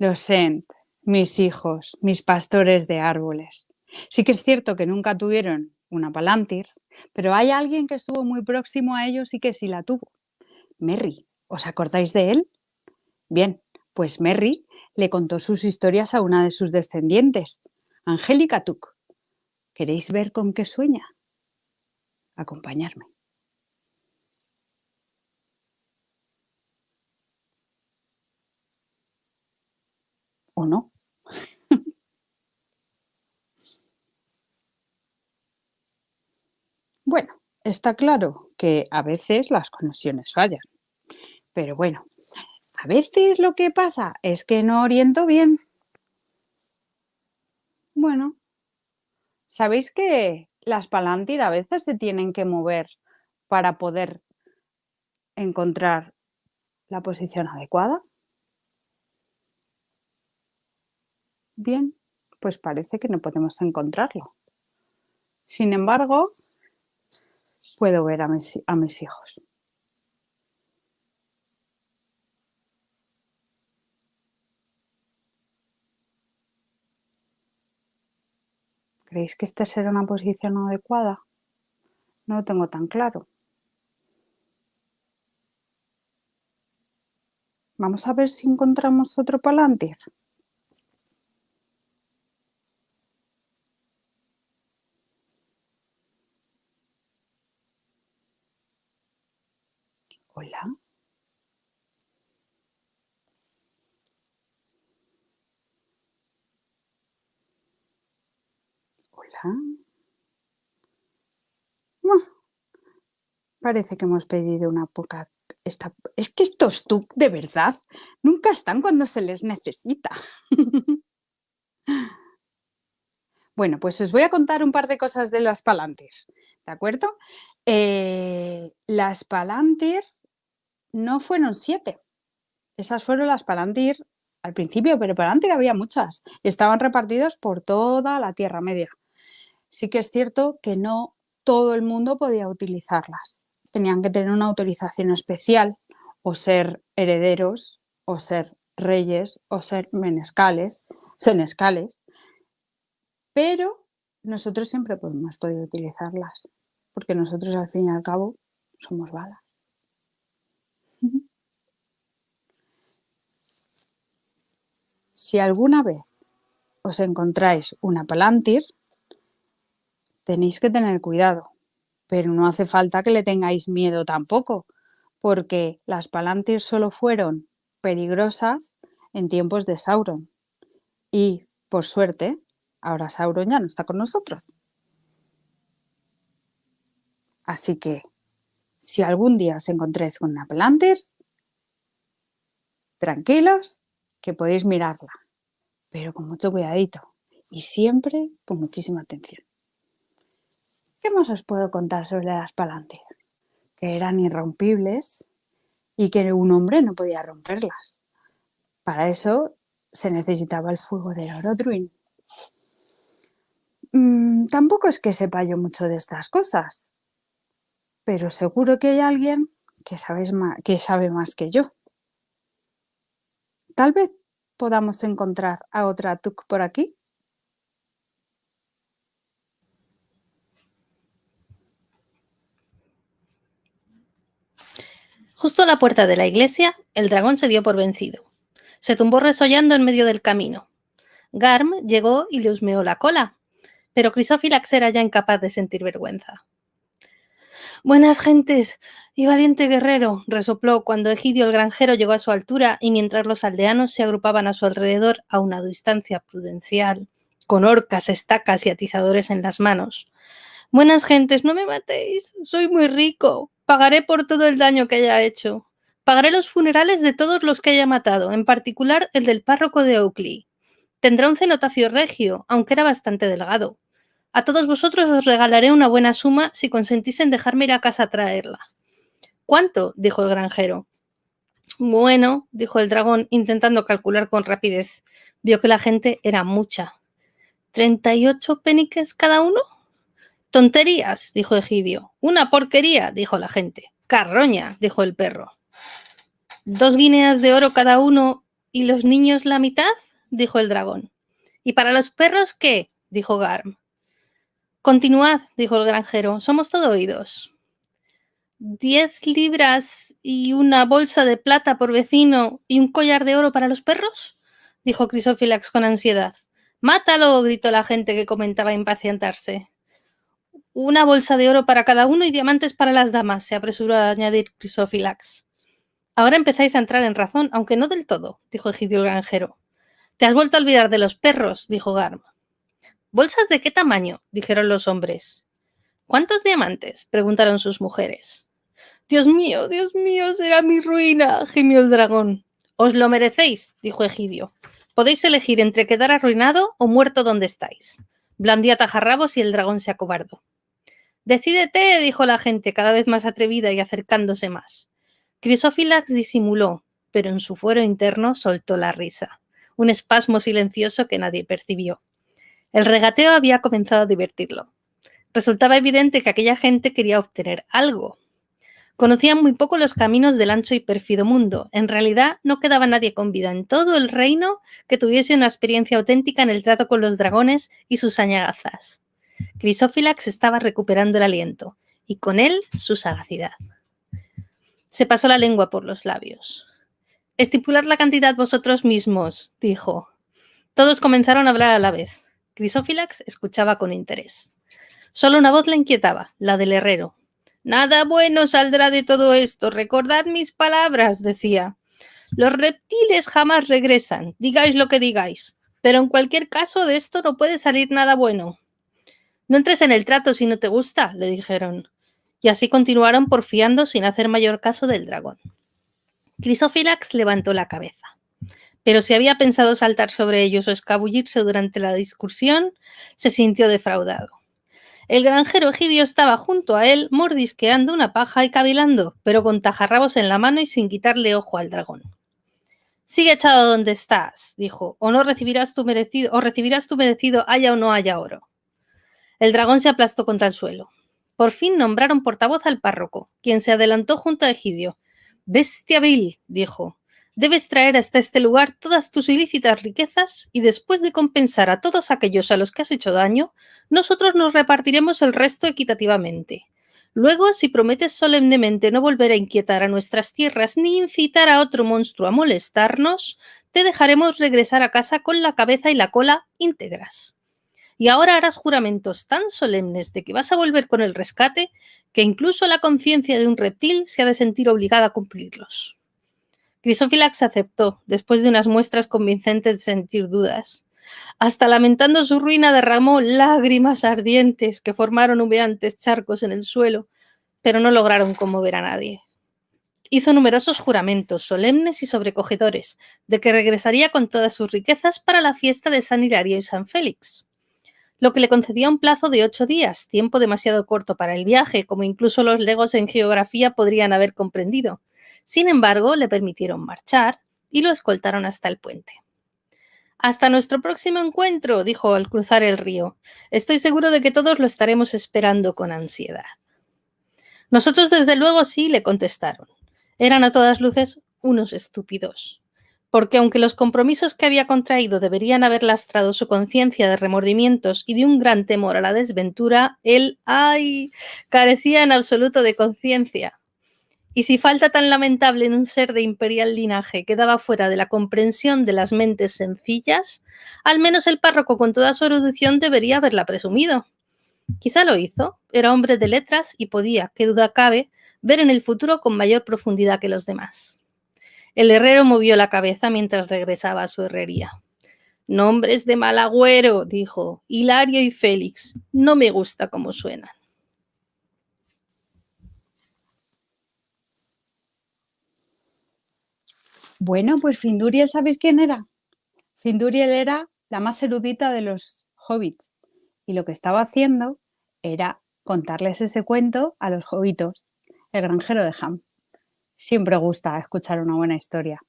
Los Sent, mis hijos, mis pastores de árboles. Sí que es cierto que nunca tuvieron una Palantir, pero hay alguien que estuvo muy próximo a ellos y que sí la tuvo. Merry, ¿os acordáis de él? Bien, pues Merry le contó sus historias a una de sus descendientes, Angélica Tuck. ¿Queréis ver con qué sueña? Acompañadme. ¿O no? Bueno, está claro que a veces las conexiones fallan, pero bueno, a veces lo que pasa es que no oriento bien. Bueno, ¿sabéis que las Palantir a veces se tienen que mover para poder encontrar la posición adecuada? Bien, pues parece que no podemos encontrarlo. Sin embargo, puedo ver a mis hijos. ¿Creéis que esta será una posición adecuada? No lo tengo tan claro. Vamos a ver si encontramos otro Palantir. Hola. Hola. Parece que hemos pedido una poca... Es que estos TUC, de verdad, nunca están cuando se les necesita. Bueno, pues os voy a contar un par de cosas de las Palantir, ¿de acuerdo? Las Palantir no fueron 7. Esas fueron las Palantir al principio, pero Palantir había muchas. Estaban repartidos por toda la Tierra Media. Sí que es cierto que no todo el mundo podía utilizarlas. Tenían que tener una autorización especial, o ser herederos, o ser reyes, o ser senescales, pero nosotros siempre hemos podido utilizarlas, porque nosotros al fin y al cabo somos balas. Si alguna vez os encontráis una Palantir, tenéis que tener cuidado, pero no hace falta que le tengáis miedo tampoco, porque las Palantir solo fueron peligrosas en tiempos de Sauron. Y, por suerte, ahora Sauron ya no está con nosotros. Así que, si algún día os encontréis con una Palantir, tranquilos, que podéis mirarla, pero con mucho cuidadito y siempre con muchísima atención. ¿Qué más os puedo contar sobre las Palantir? Que eran irrompibles y que un hombre no podía romperlas. Para eso se necesitaba el fuego del Orodruin. Tampoco es que sepa yo mucho de estas cosas, pero seguro que hay alguien que sabe más que yo. Tal vez podamos encontrar a otra Tuck por aquí. Justo a la puerta de la iglesia, el dragón se dio por vencido. Se tumbó resollando en medio del camino. Garm llegó y le husmeó la cola, pero Crisófilax era ya incapaz de sentir vergüenza. «Buenas gentes y valiente guerrero», resopló cuando Egidio el granjero llegó a su altura y mientras los aldeanos se agrupaban a su alrededor a una distancia prudencial, con horcas, estacas y atizadores en las manos. «Buenas gentes, no me matéis, soy muy rico. Pagaré por todo el daño que haya hecho. Pagaré los funerales de todos los que haya matado, en particular el del párroco de Oakley. Tendrá un cenotafio regio, aunque era bastante delgado. A todos vosotros os regalaré una buena suma si consentís en dejarme ir a casa a traerla». «¿Cuánto?», dijo el granjero. «Bueno», dijo el dragón, intentando calcular con rapidez. Vio que la gente era mucha. «¿38 peniques cada uno?» «Tonterías», dijo Egidio. «Una porquería», dijo la gente. «Carroña», dijo el perro. «2 guineas de oro cada uno ¿Y los niños la mitad? Dijo el dragón. ¿Y para los perros qué? Dijo Garm. Continuad, dijo el granjero, somos todo oídos. 10 libras y una bolsa de plata por vecino y un collar de oro para los perros, dijo Crisófilax con ansiedad. ¡Mátalo! Gritó la gente que comentaba impacientarse. Una bolsa de oro para cada uno y diamantes para las damas, se apresuró a añadir Crisófilax. Ahora empezáis a entrar en razón, aunque no del todo, dijo Egidio el granjero. Te has vuelto a olvidar de los perros, dijo Garm. ¿Bolsas de qué tamaño? Dijeron los hombres. ¿Cuántos diamantes? Preguntaron sus mujeres. Dios mío, será mi ruina, gimió el dragón. Os lo merecéis, dijo Egidio. Podéis elegir entre quedar arruinado o muerto donde estáis. Blandió a tajarrabos y el dragón se acobardó. Decídete, dijo la gente, cada vez más atrevida y acercándose más. Crisófilax disimuló, pero en su fuero interno soltó la risa, un espasmo silencioso que nadie percibió. El regateo había comenzado a divertirlo. Resultaba evidente que aquella gente quería obtener algo. Conocían muy poco los caminos del ancho y pérfido mundo. En realidad, no quedaba nadie con vida en todo el reino que tuviese una experiencia auténtica en el trato con los dragones y sus añagazas. Crisófilax estaba recuperando el aliento, y con él su sagacidad. Se pasó la lengua por los labios. «Estipulad la cantidad vosotros mismos», dijo. Todos comenzaron a hablar a la vez. Crisófilax escuchaba con interés. Solo una voz le inquietaba, la del herrero. «Nada bueno saldrá de todo esto, recordad mis palabras», decía. «Los reptiles jamás regresan, digáis lo que digáis, pero en cualquier caso de esto no puede salir nada bueno». «No entres en el trato si no te gusta», le dijeron. Y así continuaron porfiando sin hacer mayor caso del dragón. Crisófilax levantó la cabeza. Pero si había pensado saltar sobre ellos o escabullirse durante la discusión, se sintió defraudado. El granjero Egidio estaba junto a él, mordisqueando una paja y cavilando, pero con tajarrabos en la mano y sin quitarle ojo al dragón. «Sigue echado donde estás», dijo, «o recibirás tu merecido haya o no haya oro». El dragón se aplastó contra el suelo. Por fin nombraron portavoz al párroco, quien se adelantó junto a Egidio. «Bestia vil», dijo, «debes traer hasta este lugar todas tus ilícitas riquezas y después de compensar a todos aquellos a los que has hecho daño, nosotros nos repartiremos el resto equitativamente. Luego, si prometes solemnemente no volver a inquietar a nuestras tierras ni incitar a otro monstruo a molestarnos, te dejaremos regresar a casa con la cabeza y la cola íntegras. Y ahora harás juramentos tan solemnes de que vas a volver con el rescate que incluso la conciencia de un reptil se ha de sentir obligada a cumplirlos». Crisófilax aceptó, después de unas muestras convincentes de sentir dudas. Hasta lamentando su ruina derramó lágrimas ardientes que formaron humeantes charcos en el suelo, pero no lograron conmover a nadie. Hizo numerosos juramentos, solemnes y sobrecogedores, de que regresaría con todas sus riquezas para la fiesta de San Hilario y San Félix, lo que le concedía un plazo de 8 días, tiempo demasiado corto para el viaje, como incluso los legos en geografía podrían haber comprendido. Sin embargo, le permitieron marchar y lo escoltaron hasta el puente. «Hasta nuestro próximo encuentro», dijo al cruzar el río. «Estoy seguro de que todos lo estaremos esperando con ansiedad». «Nosotros desde luego sí», le contestaron. Eran a todas luces unos estúpidos. Porque aunque los compromisos que había contraído deberían haber lastrado su conciencia de remordimientos y de un gran temor a la desventura, él, carecía en absoluto de conciencia. Y si falta tan lamentable en un ser de imperial linaje quedaba fuera de la comprensión de las mentes sencillas, al menos el párroco con toda su erudición debería haberla presumido. Quizá lo hizo, era hombre de letras y podía, qué duda cabe, ver en el futuro con mayor profundidad que los demás. El herrero movió la cabeza mientras regresaba a su herrería. «Nombres de mal agüero», dijo, «Hilario y Félix, no me gusta cómo suenan». Bueno, pues Finduriel, ¿sabéis quién era? Finduriel era la más erudita de los hobbits y lo que estaba haciendo era contarles ese cuento a los hobbitos, el granjero de Ham. Siempre gusta escuchar una buena historia.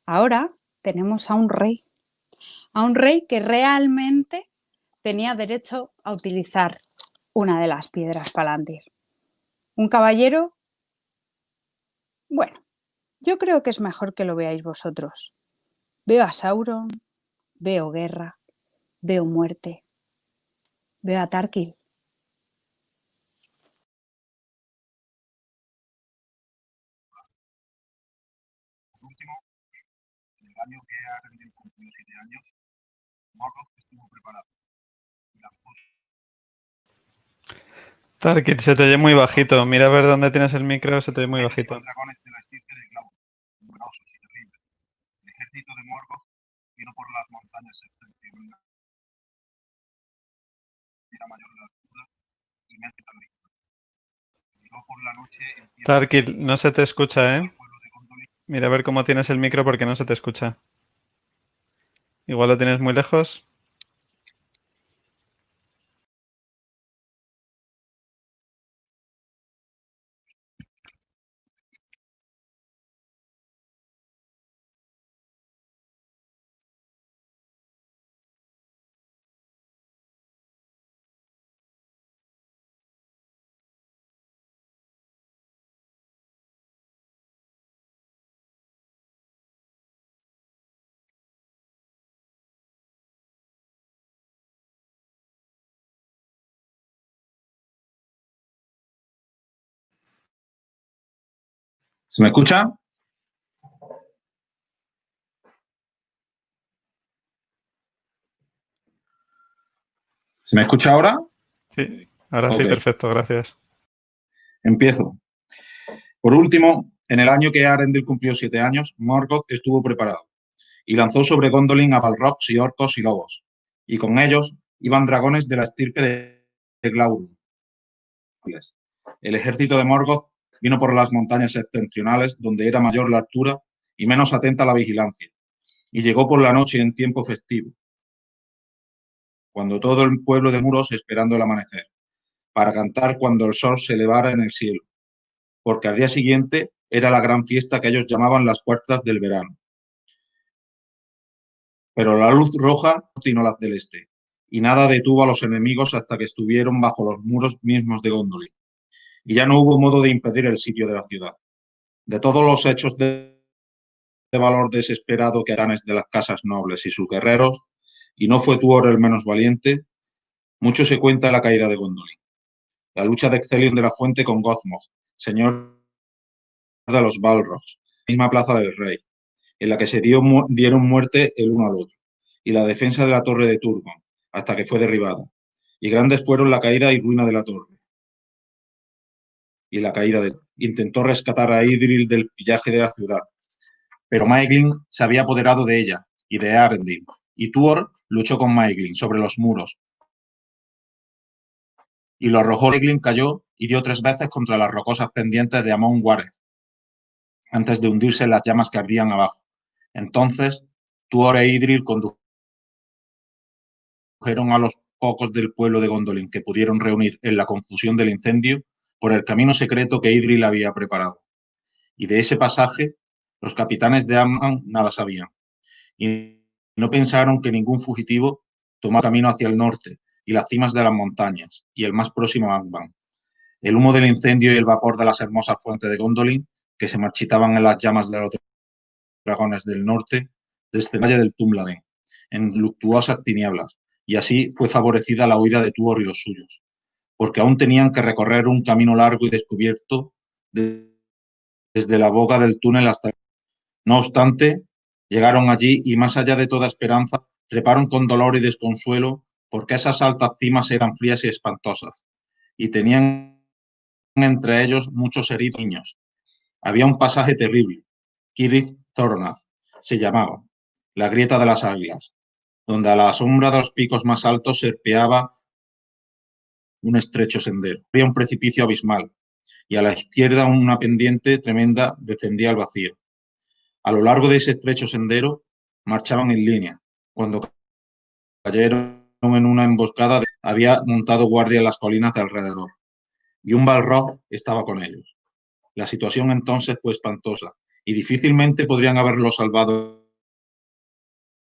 Ahora tenemos a un rey que realmente tenía derecho a utilizar una de las piedras Palantir. Un caballero, bueno, yo creo que es mejor que lo veáis vosotros. Veo a Sauron, veo guerra, veo muerte, veo a Tarkil. Tarkil, se te oye muy bajito. Mira a ver dónde tienes el micro, se te oye muy bajito. Tarkil, no se te escucha, ¿eh? Mira a ver cómo tienes el micro porque no se te escucha. Igual lo tienes muy lejos. ¿Se me escucha? ¿Se me escucha ahora? Sí, ahora sí, Ok. perfecto, gracias. Empiezo. Por último, en el año que Arendil cumplió 7 años, Morgoth estuvo preparado y lanzó sobre Gondolin a balrogs y orcos y lobos, y con ellos iban dragones de la estirpe de Glaurung. El ejército de Morgoth vino por las montañas septentrionales, donde era mayor la altura y menos atenta a la vigilancia, y llegó por la noche en tiempo festivo, cuando todo el pueblo de Muros esperando el amanecer, para cantar cuando el sol se elevara en el cielo, porque al día siguiente era la gran fiesta que ellos llamaban las puertas del verano. Pero la luz roja continuó las del este, y nada detuvo a los enemigos hasta que estuvieron bajo los muros mismos de Gondolin, y ya no hubo modo de impedir el sitio de la ciudad. De todos los hechos de valor desesperado que harán de las casas nobles y sus guerreros, y no fue Tuor el menos valiente, mucho se cuenta la caída de Gondolin. La lucha de Excelion de la Fuente con Gothmog, señor de los Balrogs, misma plaza del rey, en la que se dieron muerte el uno al otro, y la defensa de la torre de Turgon, hasta que fue derribada. Y grandes fueron la caída y ruina de la torre. Y la caída intentó rescatar a Idril del pillaje de la ciudad, pero Maeglin se había apoderado de ella y de Arendil, y Tuor luchó con Maeglin sobre los muros, y lo arrojó. Maeglin cayó y dio 3 veces contra las rocosas pendientes de Amon Wareth, antes de hundirse en las llamas que ardían abajo. Entonces, Tuor e Idril condujeron a los pocos del pueblo de Gondolin que pudieron reunir en la confusión del incendio por el camino secreto que Idril había preparado. Y de ese pasaje, los capitanes de Amman nada sabían, y no pensaron que ningún fugitivo tomara camino hacia el norte y las cimas de las montañas, y el más próximo a Angband. El humo del incendio y el vapor de las hermosas fuentes de Gondolin, que se marchitaban en las llamas de los dragones del norte, desde el valle del Tumladen, en luctuosas tinieblas, y así fue favorecida la huida de Tuor y los suyos, porque aún tenían que recorrer un camino largo y descubierto desde la boca del túnel hasta... No obstante, llegaron allí y más allá de toda esperanza, treparon con dolor y desconsuelo, porque esas altas cimas eran frías y espantosas, y tenían entre ellos muchos heridos niños. Había un pasaje terrible, Kirith Thornath se llamaba, la grieta de las águilas, donde a la sombra de los picos más altos serpeaba un estrecho sendero. Había un precipicio abismal, y a la izquierda una pendiente tremenda descendía al vacío. A lo largo de ese estrecho sendero marchaban en línea. Cuando cayeron en una emboscada, había montado guardia en las colinas de alrededor, y un Balrog estaba con ellos. La situación entonces fue espantosa, y difícilmente podrían haberlo salvado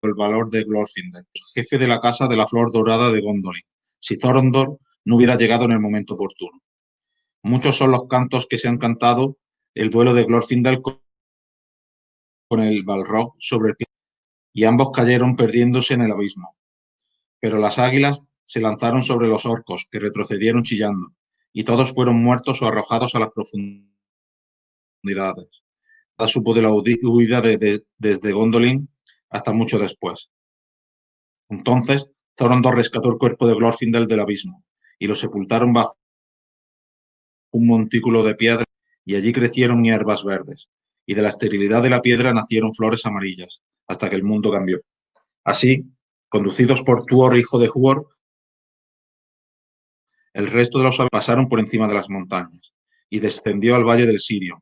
el valor de Glorfindel, jefe de la Casa de la Flor Dorada de Gondolin, si Thorondor no hubiera llegado en el momento oportuno. Muchos son los cantos que se han cantado el duelo de Glorfindel con el Balrog sobre el pie. y ambos cayeron perdiéndose en el abismo. Pero las águilas se lanzaron sobre los orcos, que retrocedieron chillando, y todos fueron muertos o arrojados a las profundidades. Nada supo de la huida desde Gondolin hasta mucho después. Entonces, Thorondor rescató el cuerpo de Glorfindel del abismo y lo sepultaron bajo un montículo de piedra, y allí crecieron hierbas verdes, y de la esterilidad de la piedra nacieron flores amarillas, hasta que el mundo cambió. Así, conducidos por Tuor, hijo de Huor, el resto de los pasaron por encima de las montañas, y descendió al valle del Sirion,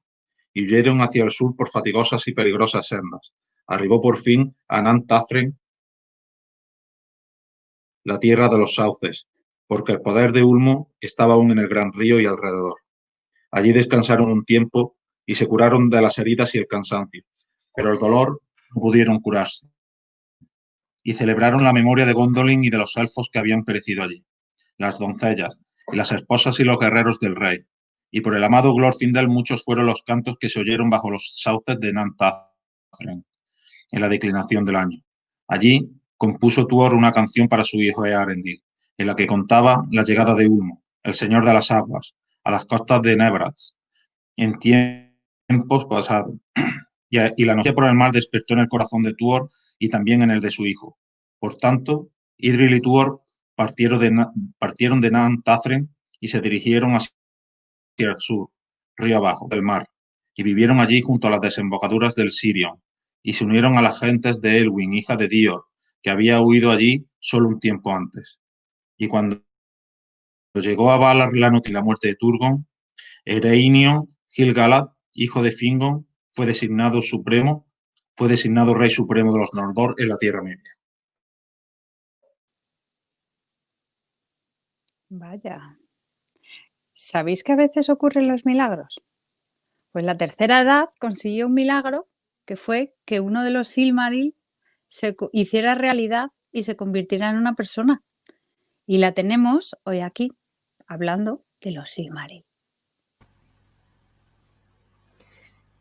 y huyeron hacia el sur por fatigosas y peligrosas sendas. Arribó por fin a Nan Tathren, la tierra de los sauces, porque el poder de Ulmo estaba aún en el gran río y alrededor. Allí descansaron un tiempo y se curaron de las heridas y el cansancio, pero el dolor no pudieron curarse. Y celebraron la memoria de Gondolin y de los elfos que habían perecido allí, las doncellas, y las esposas y los guerreros del rey. Y por el amado Glorfindel muchos fueron los cantos que se oyeron bajo los sauces de Nan Tathren, en la declinación del año. Allí compuso Tuor una canción para su hijo Eärendil, en la que contaba la llegada de Ulmo, el señor de las aguas, a las costas de Nebrats, en tiempos pasados. Y la noche por el mar despertó en el corazón de Tuor y también en el de su hijo. Por tanto, Idril y Tuor partieron de Nan Tathren y se dirigieron hacia el sur, río abajo, del mar, y vivieron allí junto a las desembocaduras del Sirion, y se unieron a las gentes de Elwyn, hija de Dior, que había huido allí solo un tiempo antes. Y cuando llegó a Valar la noticia de la muerte de Turgon, Ereinion Gil-galad, hijo de Fingon, fue designado rey supremo de los Noldor en la Tierra Media. Vaya. ¿Sabéis que a veces ocurren los milagros? Pues la tercera edad consiguió un milagro que fue que uno de los Silmaril se hiciera realidad y se convirtiera en una persona. Y la tenemos hoy aquí, hablando de los Silmaril.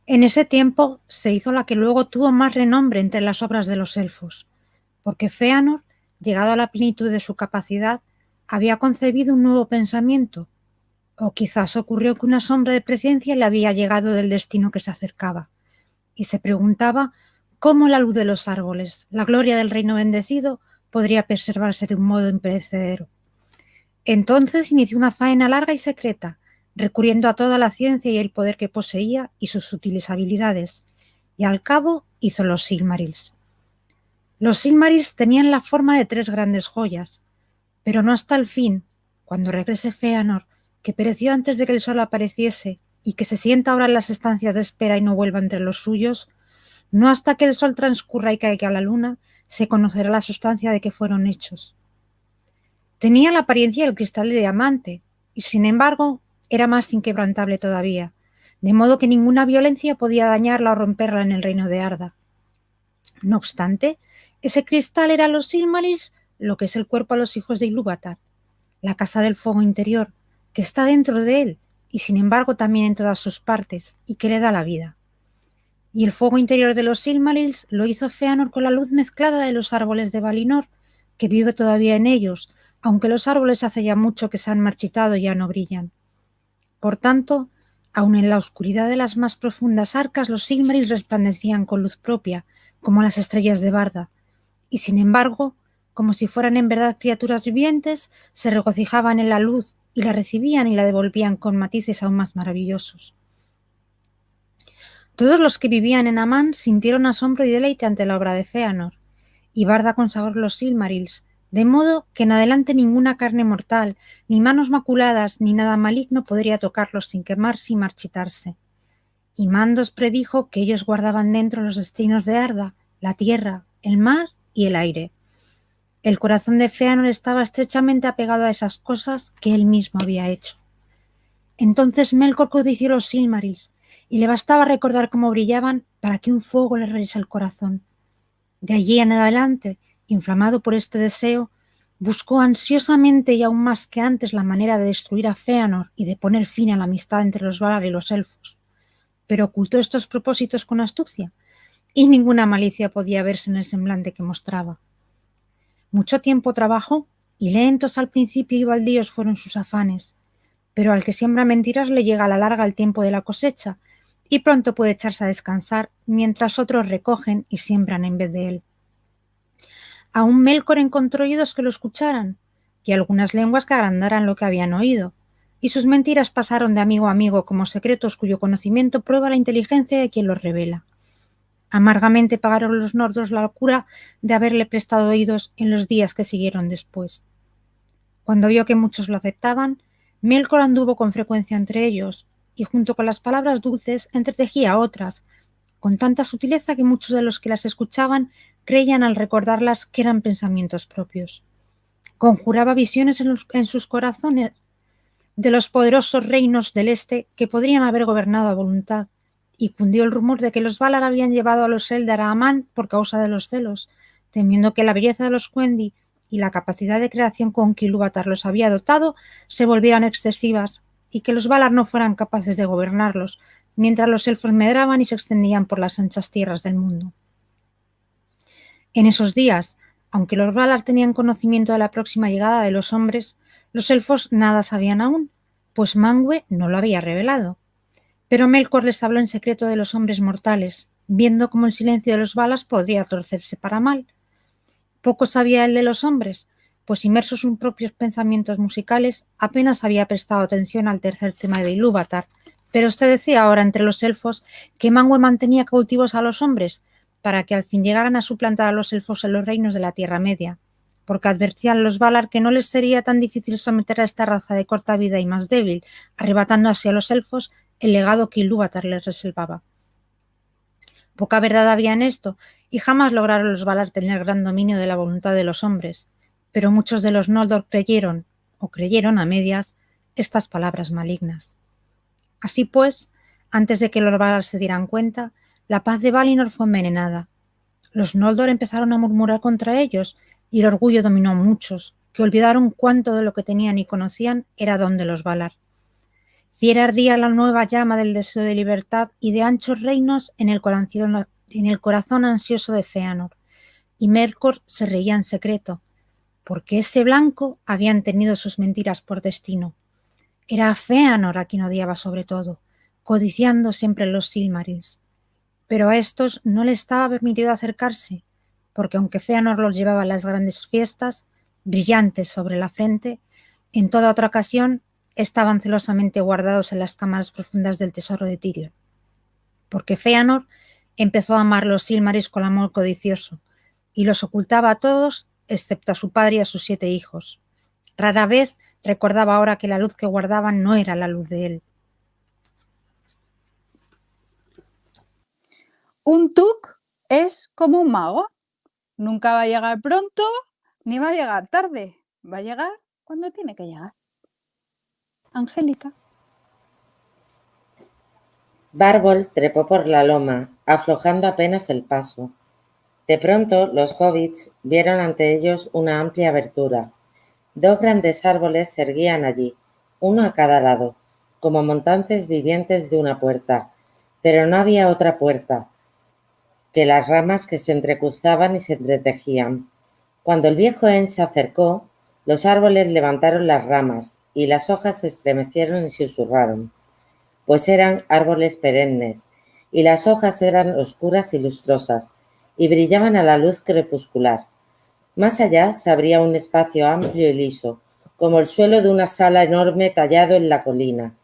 En ese tiempo se hizo la que luego tuvo más renombre entre las obras de los elfos, porque Fëanor, llegado a la plenitud de su capacidad, había concebido un nuevo pensamiento, o quizás ocurrió que una sombra de presciencia le había llegado del destino que se acercaba, y se preguntaba cómo la luz de los árboles, la gloria del reino bendecido, podría preservarse de un modo imperecedero. Entonces inició una faena larga y secreta, recurriendo a toda la ciencia y el poder que poseía y sus sutiles habilidades, y al cabo hizo los Silmarils. Los Silmarils tenían la forma de 3 grandes joyas, pero no hasta el fin, cuando regrese Fëanor, que pereció antes de que el sol apareciese y que se sienta ahora en las estancias de espera y no vuelva entre los suyos, no hasta que el sol transcurra y caiga la luna, se conocerá la sustancia de que fueron hechos. Tenía la apariencia del cristal de diamante, y sin embargo era más inquebrantable todavía, de modo que ninguna violencia podía dañarla o romperla en el reino de Arda. No obstante, ese cristal era a los Silmarils lo que es el cuerpo a los hijos de Ilúvatar, la casa del fuego interior, que está dentro de él y sin embargo también en todas sus partes, y que le da la vida. Y el fuego interior de los Silmarils lo hizo Fëanor con la luz mezclada de los árboles de Valinor, que vive todavía en ellos, aunque los árboles hace ya mucho que se han marchitado y ya no brillan. Por tanto, aun en la oscuridad de las más profundas arcas, los Silmarils resplandecían con luz propia, como las estrellas de Barda, y sin embargo, como si fueran en verdad criaturas vivientes, se regocijaban en la luz y la recibían y la devolvían con matices aún más maravillosos. Todos los que vivían en Amán sintieron asombro y deleite ante la obra de Fëanor, y Barda consagró los Silmarils, de modo que en adelante ninguna carne mortal, ni manos maculadas, ni nada maligno podría tocarlos sin quemarse y marchitarse. Y Mandos predijo que ellos guardaban dentro los destinos de Arda, la tierra, el mar y el aire. El corazón de Fëanor estaba estrechamente apegado a esas cosas que él mismo había hecho. Entonces Melkor codició los Silmarils, y le bastaba recordar cómo brillaban para que un fuego le reviese el corazón. De allí en adelante, inflamado por este deseo, buscó ansiosamente y aún más que antes la manera de destruir a Fëanor y de poner fin a la amistad entre los Valar y los elfos, pero ocultó estos propósitos con astucia, y ninguna malicia podía verse en el semblante que mostraba. Mucho tiempo trabajó y lentos al principio y baldíos fueron sus afanes, pero al que siembra mentiras le llega a la larga el tiempo de la cosecha y pronto puede echarse a descansar mientras otros recogen y siembran en vez de él. Aún Melkor encontró oídos que lo escucharan y algunas lenguas que agrandaran lo que habían oído, y sus mentiras pasaron de amigo a amigo como secretos cuyo conocimiento prueba la inteligencia de quien los revela. Amargamente pagaron los nordos la locura de haberle prestado oídos en los días que siguieron después. Cuando vio que muchos lo aceptaban, Melkor anduvo con frecuencia entre ellos, y junto con las palabras dulces entretejía otras, con tanta sutileza que muchos de los que las escuchaban creían al recordarlas que eran pensamientos propios. Conjuraba visiones en sus corazones de los poderosos reinos del este que podrían haber gobernado a voluntad, y cundió el rumor de que los Valar habían llevado a los Eldar a Amán por causa de los celos, temiendo que la belleza de los Quendi y la capacidad de creación con que Ilúvatar los había dotado se volvieran excesivas y que los Valar no fueran capaces de gobernarlos, mientras los elfos medraban y se extendían por las anchas tierras del mundo. En esos días, aunque los Valar tenían conocimiento de la próxima llegada de los hombres, los elfos nada sabían aún, pues Manwë no lo había revelado. Pero Melkor les habló en secreto de los hombres mortales, viendo cómo el silencio de los Valar podría torcerse para mal. Poco sabía él de los hombres, pues inmerso en sus propios pensamientos musicales, apenas había prestado atención al tercer tema de Ilúvatar, pero se decía ahora entre los elfos que Manwë mantenía cautivos a los hombres, para que al fin llegaran a suplantar a los elfos en los reinos de la Tierra Media, porque advertían los Valar que no les sería tan difícil someter a esta raza de corta vida y más débil, arrebatando así a los elfos el legado que Ilúvatar les reservaba. Poca verdad había en esto, y jamás lograron los Valar tener gran dominio de la voluntad de los hombres, pero muchos de los Noldor creyeron, o creyeron a medias, estas palabras malignas. Así pues, antes de que los Valar se dieran cuenta, la paz de Valinor fue envenenada. Los Noldor empezaron a murmurar contra ellos, y el orgullo dominó a muchos, que olvidaron cuánto de lo que tenían y conocían era don de los Valar. Fiera ardía la nueva llama del deseo de libertad y de anchos reinos en el corazón ansioso de Fëanor, y Melkor se reía en secreto, porque ese blanco habían tenido sus mentiras por destino. Era a Fëanor a quien odiaba sobre todo, codiciando siempre los Silmarils. Pero a estos no les estaba permitido acercarse, porque aunque Fëanor los llevaba a las grandes fiestas, brillantes sobre la frente, en toda otra ocasión estaban celosamente guardados en las cámaras profundas del tesoro de Tirion. Porque Fëanor empezó a amar los Silmarils con amor codicioso, y los ocultaba a todos excepto a su padre y a sus 7 hijos. Rara vez recordaba ahora que la luz que guardaban no era la luz de él. Un Tuk es como un mago. Nunca va a llegar pronto ni va a llegar tarde. Va a llegar cuando tiene que llegar. Angélica. Bárbol trepó por la loma, aflojando apenas el paso. De pronto los hobbits vieron ante ellos una amplia abertura. 2 grandes árboles se erguían allí, uno a cada lado, como montantes vivientes de una puerta, pero no había otra puerta que las ramas que se entrecruzaban y se entretejían. Cuando el viejo Ent se acercó, los árboles levantaron las ramas y las hojas se estremecieron y susurraron, pues eran árboles perennes, y las hojas eran oscuras y lustrosas, y brillaban a la luz crepuscular. Más allá se abría un espacio amplio y liso, como el suelo de una sala enorme tallado en la colina.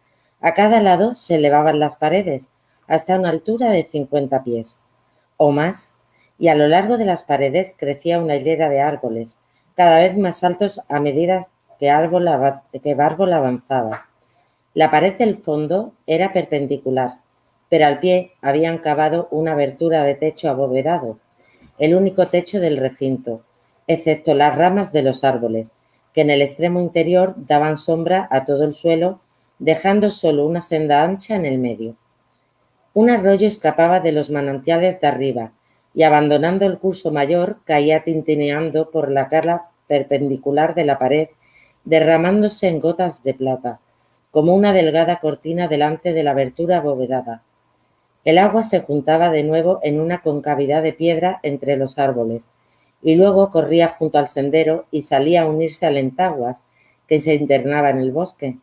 A cada lado se elevaban las paredes, hasta una altura de 50 pies, o más, y a lo largo de las paredes crecía una hilera de árboles, cada vez más altos a medida que Bárbol avanzaba. La pared del fondo era perpendicular, pero al pie habían cavado una abertura de techo abovedado, el único techo del recinto, excepto las ramas de los árboles, que en el extremo interior daban sombra a todo el suelo, dejando solo una senda ancha en el medio. Un arroyo escapaba de los manantiales de arriba y, abandonando el curso mayor, caía tintineando por la cara perpendicular de la pared, derramándose en gotas de plata, como una delgada cortina delante de la abertura abovedada. El agua se juntaba de nuevo en una concavidad de piedra entre los árboles, y luego corría junto al sendero y salía a unirse al entaguas que se internaba en el bosque.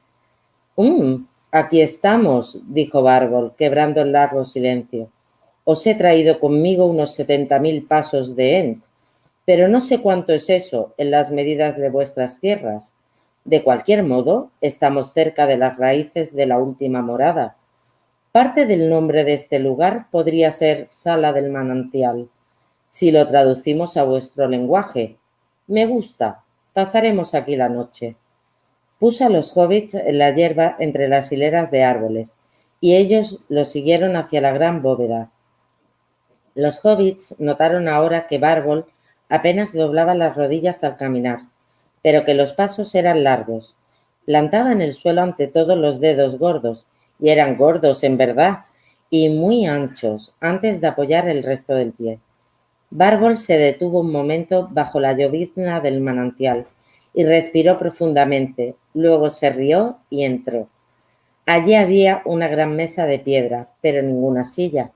Aquí estamos, dijo Bárbol, quebrando el largo silencio. Os he traído conmigo unos 70.000 pasos de Ent, pero no sé cuánto es eso en las medidas de vuestras tierras. De cualquier modo, estamos cerca de las raíces de la última morada. Parte del nombre de este lugar podría ser Sala del Manantial, si lo traducimos a vuestro lenguaje. Me gusta. Pasaremos aquí la noche. Puso a los hobbits en la hierba entre las hileras de árboles, y ellos lo siguieron hacia la gran bóveda. Los hobbits notaron ahora que Bárbol apenas doblaba las rodillas al caminar, pero que los pasos eran largos. Plantaba en el suelo ante todo los dedos gordos, y eran gordos en verdad, y muy anchos, antes de apoyar el resto del pie. Bárbol se detuvo un momento bajo la llovizna del manantial y respiró profundamente, luego se rió y entró. Allí había una gran mesa de piedra, pero ninguna silla.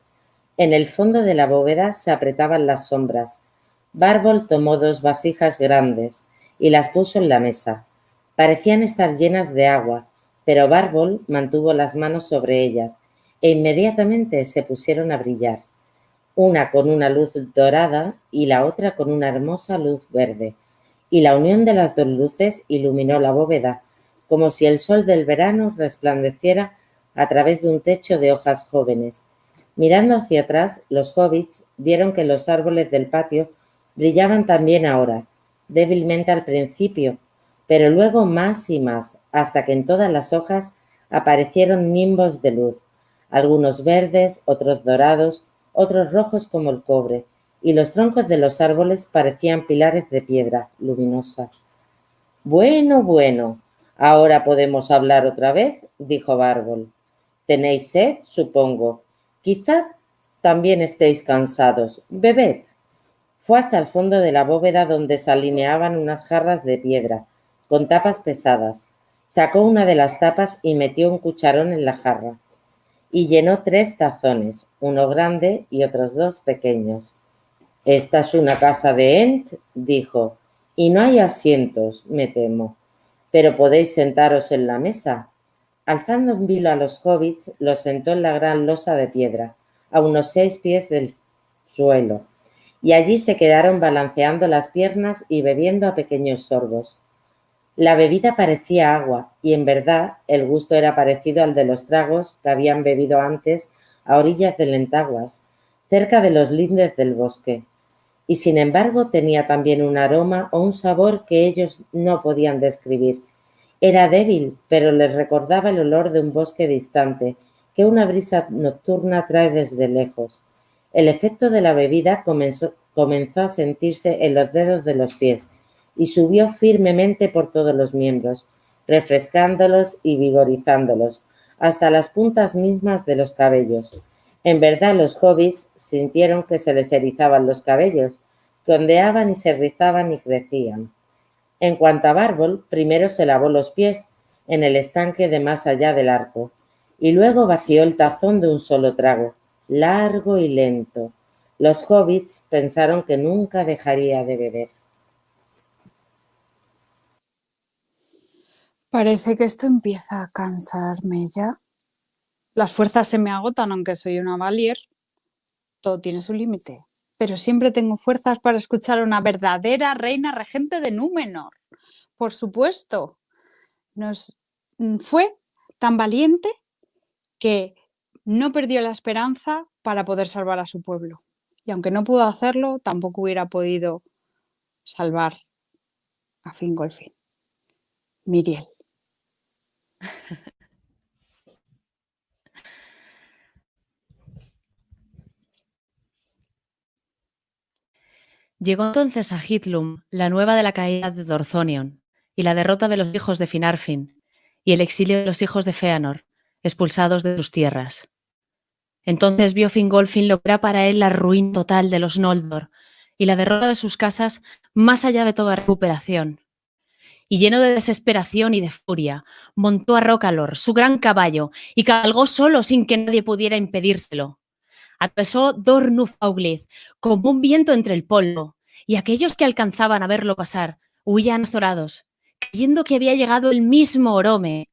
En el fondo de la bóveda se apretaban las sombras. Bárbol tomó 2 vasijas grandes y las puso en la mesa. Parecían estar llenas de agua, pero Bárbol mantuvo las manos sobre ellas e inmediatamente se pusieron a brillar, una con una luz dorada y la otra con una hermosa luz verde, y la unión de las 2 luces iluminó la bóveda, como si el sol del verano resplandeciera a través de un techo de hojas jóvenes. Mirando hacia atrás, los hobbits vieron que los árboles del patio brillaban también ahora, débilmente al principio, pero luego más y más, hasta que en todas las hojas aparecieron nimbos de luz, algunos verdes, otros dorados, otros rojos como el cobre, y los troncos de los árboles parecían pilares de piedra luminosa. Bueno, ahora podemos hablar otra vez, dijo Bárbol. ¿Tenéis sed, supongo? Quizá también estéis cansados. Bebed. Fue hasta el fondo de la bóveda donde se alineaban unas jarras de piedra, con tapas pesadas. Sacó una de las tapas y metió un cucharón en la jarra. Y llenó 3 tazones, uno grande y otros 2 pequeños. «Esta es una casa de Ent», dijo, «y no hay asientos, me temo. Pero podéis sentaros en la mesa». Alzando un vilo a los hobbits, los sentó en la gran losa de piedra, a unos 6 pies del suelo, y allí se quedaron balanceando las piernas y bebiendo a pequeños sorbos. La bebida parecía agua, y en verdad el gusto era parecido al de los tragos que habían bebido antes a orillas del Entaguas, cerca de los lindes del bosque. Y sin embargo tenía también un aroma o un sabor que ellos no podían describir. Era débil, pero les recordaba el olor de un bosque distante, que una brisa nocturna trae desde lejos. El efecto de la bebida comenzó a sentirse en los dedos de los pies, y subió firmemente por todos los miembros, refrescándolos y vigorizándolos, hasta las puntas mismas de los cabellos. En verdad los hobbits sintieron que se les erizaban los cabellos, que ondeaban y se rizaban y crecían. En cuanto a Bárbol, primero se lavó los pies en el estanque de más allá del arco, y luego vació el tazón de un solo trago, largo y lento. Los hobbits pensaron que nunca dejaría de beber. Parece que esto empieza a cansarme ya. Las fuerzas se me agotan, aunque soy una Valier. Todo tiene su límite. Pero siempre tengo fuerzas para escuchar a una verdadera reina regente de Númenor. Por supuesto. Fue tan valiente que no perdió la esperanza para poder salvar a su pueblo. Y aunque no pudo hacerlo, tampoco hubiera podido salvar a Fingolfin. Miriel. Llegó entonces a Hithlum la nueva de la caída de Dorthonion y la derrota de los hijos de Finarfin y el exilio de los hijos de Fëanor, expulsados de sus tierras. Entonces vio Fingolfin lo que era para él la ruina total de los Noldor y la derrota de sus casas más allá de toda recuperación. Y lleno de desesperación y de furia, montó a Rokalor, su gran caballo, y cabalgó solo sin que nadie pudiera impedírselo. Atravesó Dor-Nufaughlid como un viento entre el polvo, y aquellos que alcanzaban a verlo pasar huían azorados, creyendo que había llegado el mismo Orome,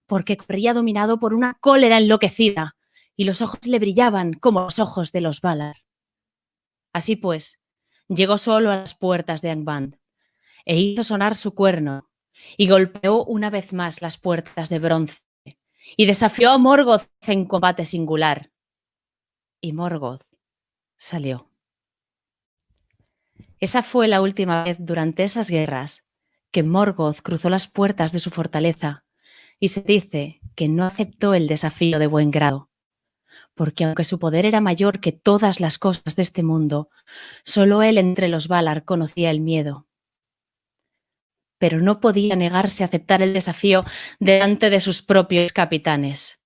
porque corría dominado por una cólera enloquecida, y los ojos le brillaban como los ojos de los Valar. Así pues, llegó solo a las puertas de Angband, e hizo sonar su cuerno, y golpeó una vez más las puertas de bronce, y desafió a Morgoth en combate singular. Y Morgoth salió. Esa fue la última vez durante esas guerras que Morgoth cruzó las puertas de su fortaleza, y se dice que no aceptó el desafío de buen grado, porque aunque su poder era mayor que todas las cosas de este mundo, solo él entre los Valar conocía el miedo. Pero no podía negarse a aceptar el desafío delante de sus propios capitanes,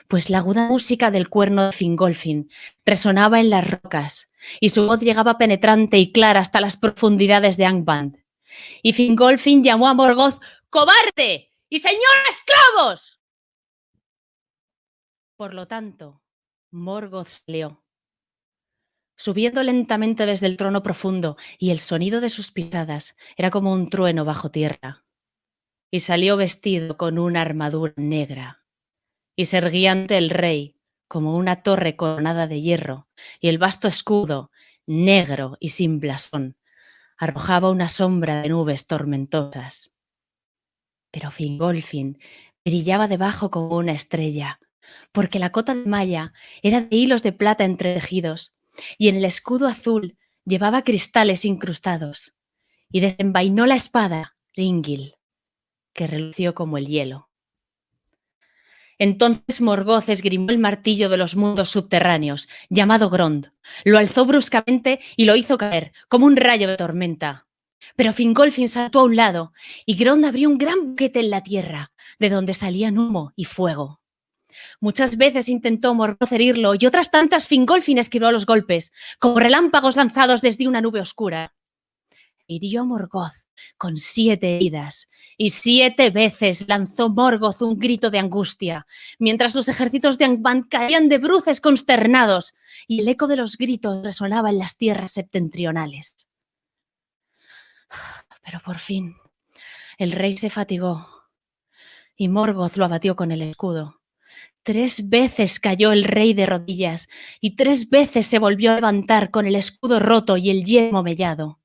pues la aguda música del cuerno de Fingolfin resonaba en las rocas, y su voz llegaba penetrante y clara hasta las profundidades de Angband. Y Fingolfin llamó a Morgoth ¡cobarde! ¡Y señor esclavos! Por lo tanto, Morgoth salió, subiendo lentamente desde el trono profundo, y el sonido de sus pisadas era como un trueno bajo tierra. Y salió vestido con una armadura negra, y se erguía ante el rey como una torre coronada de hierro, y el vasto escudo, negro y sin blasón, arrojaba una sombra de nubes tormentosas. Pero Fingolfin brillaba debajo como una estrella, porque la cota de malla era de hilos de plata entretejidos, y en el escudo azul llevaba cristales incrustados, y desenvainó la espada Ringil, que relució como el hielo. Entonces Morgoth esgrimió el martillo de los mundos subterráneos, llamado Grond, lo alzó bruscamente y lo hizo caer, como un rayo de tormenta. Pero Fingolfin saltó a un lado, y Grond abrió un gran boquete en la tierra, de donde salían humo y fuego. Muchas veces intentó Morgoth herirlo, y otras tantas Fingolfin esquivó los golpes, como relámpagos lanzados desde una nube oscura. Hirió a Morgoth con 7 heridas, y 7 veces lanzó Morgoth un grito de angustia, mientras los ejércitos de Angband caían de bruces consternados, y el eco de los gritos resonaba en las tierras septentrionales. Pero por fin, el rey se fatigó, y Morgoth lo abatió con el escudo. 3 veces cayó el rey de rodillas, y 3 veces se volvió a levantar con el escudo roto y el yelmo mellado.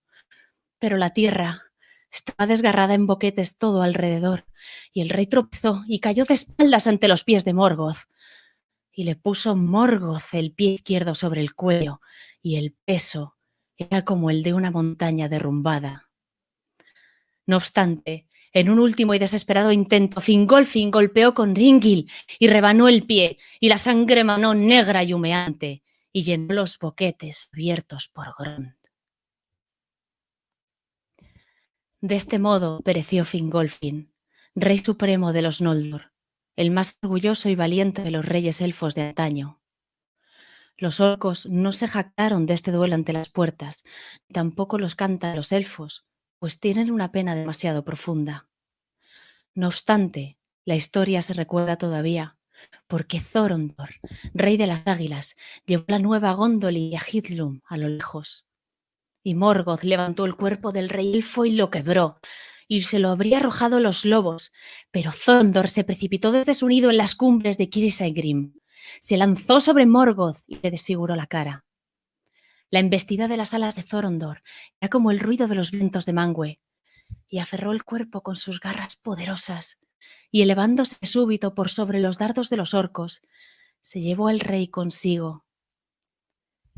Pero la tierra estaba desgarrada en boquetes todo alrededor, y el rey tropezó y cayó de espaldas ante los pies de Morgoth. Y le puso Morgoth el pie izquierdo sobre el cuello, y el peso era como el de una montaña derrumbada. No obstante, en un último y desesperado intento, Fingolfin golpeó con Ringil y rebanó el pie, y la sangre manó negra y humeante, y llenó los boquetes abiertos por Grond. De este modo pereció Fingolfin, rey supremo de los Noldor, el más orgulloso y valiente de los reyes elfos de antaño. Los orcos no se jactaron de este duelo ante las puertas, tampoco los cantan los elfos, pues tienen una pena demasiado profunda. No obstante, la historia se recuerda todavía, porque Thorondor, rey de las águilas, llevó la nueva Gondolin y a Hithlum a lo lejos. Y Morgoth levantó el cuerpo del rey elfo y lo quebró, y se lo habría arrojado los lobos, pero Thorondor se precipitó desde su nido en las cumbres de Kirs Aegrim, se lanzó sobre Morgoth y le desfiguró la cara. La embestida de las alas de Thorondor era como el ruido de los vientos de Manwë, y aferró el cuerpo con sus garras poderosas, y elevándose de súbito por sobre los dardos de los orcos, se llevó al rey consigo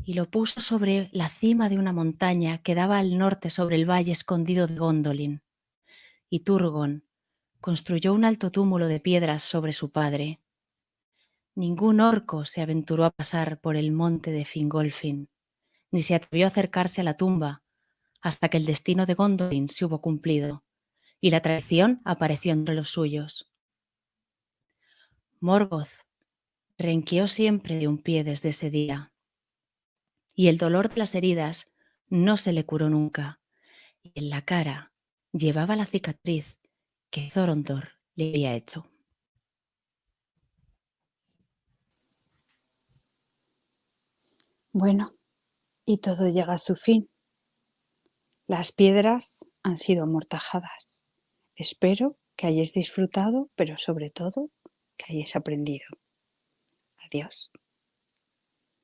y lo puso sobre la cima de una montaña que daba al norte sobre el valle escondido de Gondolin. Y Turgon construyó un alto túmulo de piedras sobre su padre. Ningún orco se aventuró a pasar por el monte de Fingolfin, ni se atrevió a acercarse a la tumba hasta que el destino de Gondolin se hubo cumplido y la traición apareció entre los suyos. Morgoth renqueó siempre de un pie desde ese día, y el dolor de las heridas no se le curó nunca, y en la cara llevaba la cicatriz que Thorondor le había hecho. Bueno, y todo llega a su fin. Las piedras han sido amortajadas. Espero que hayáis disfrutado, pero sobre todo que hayáis aprendido. Adiós.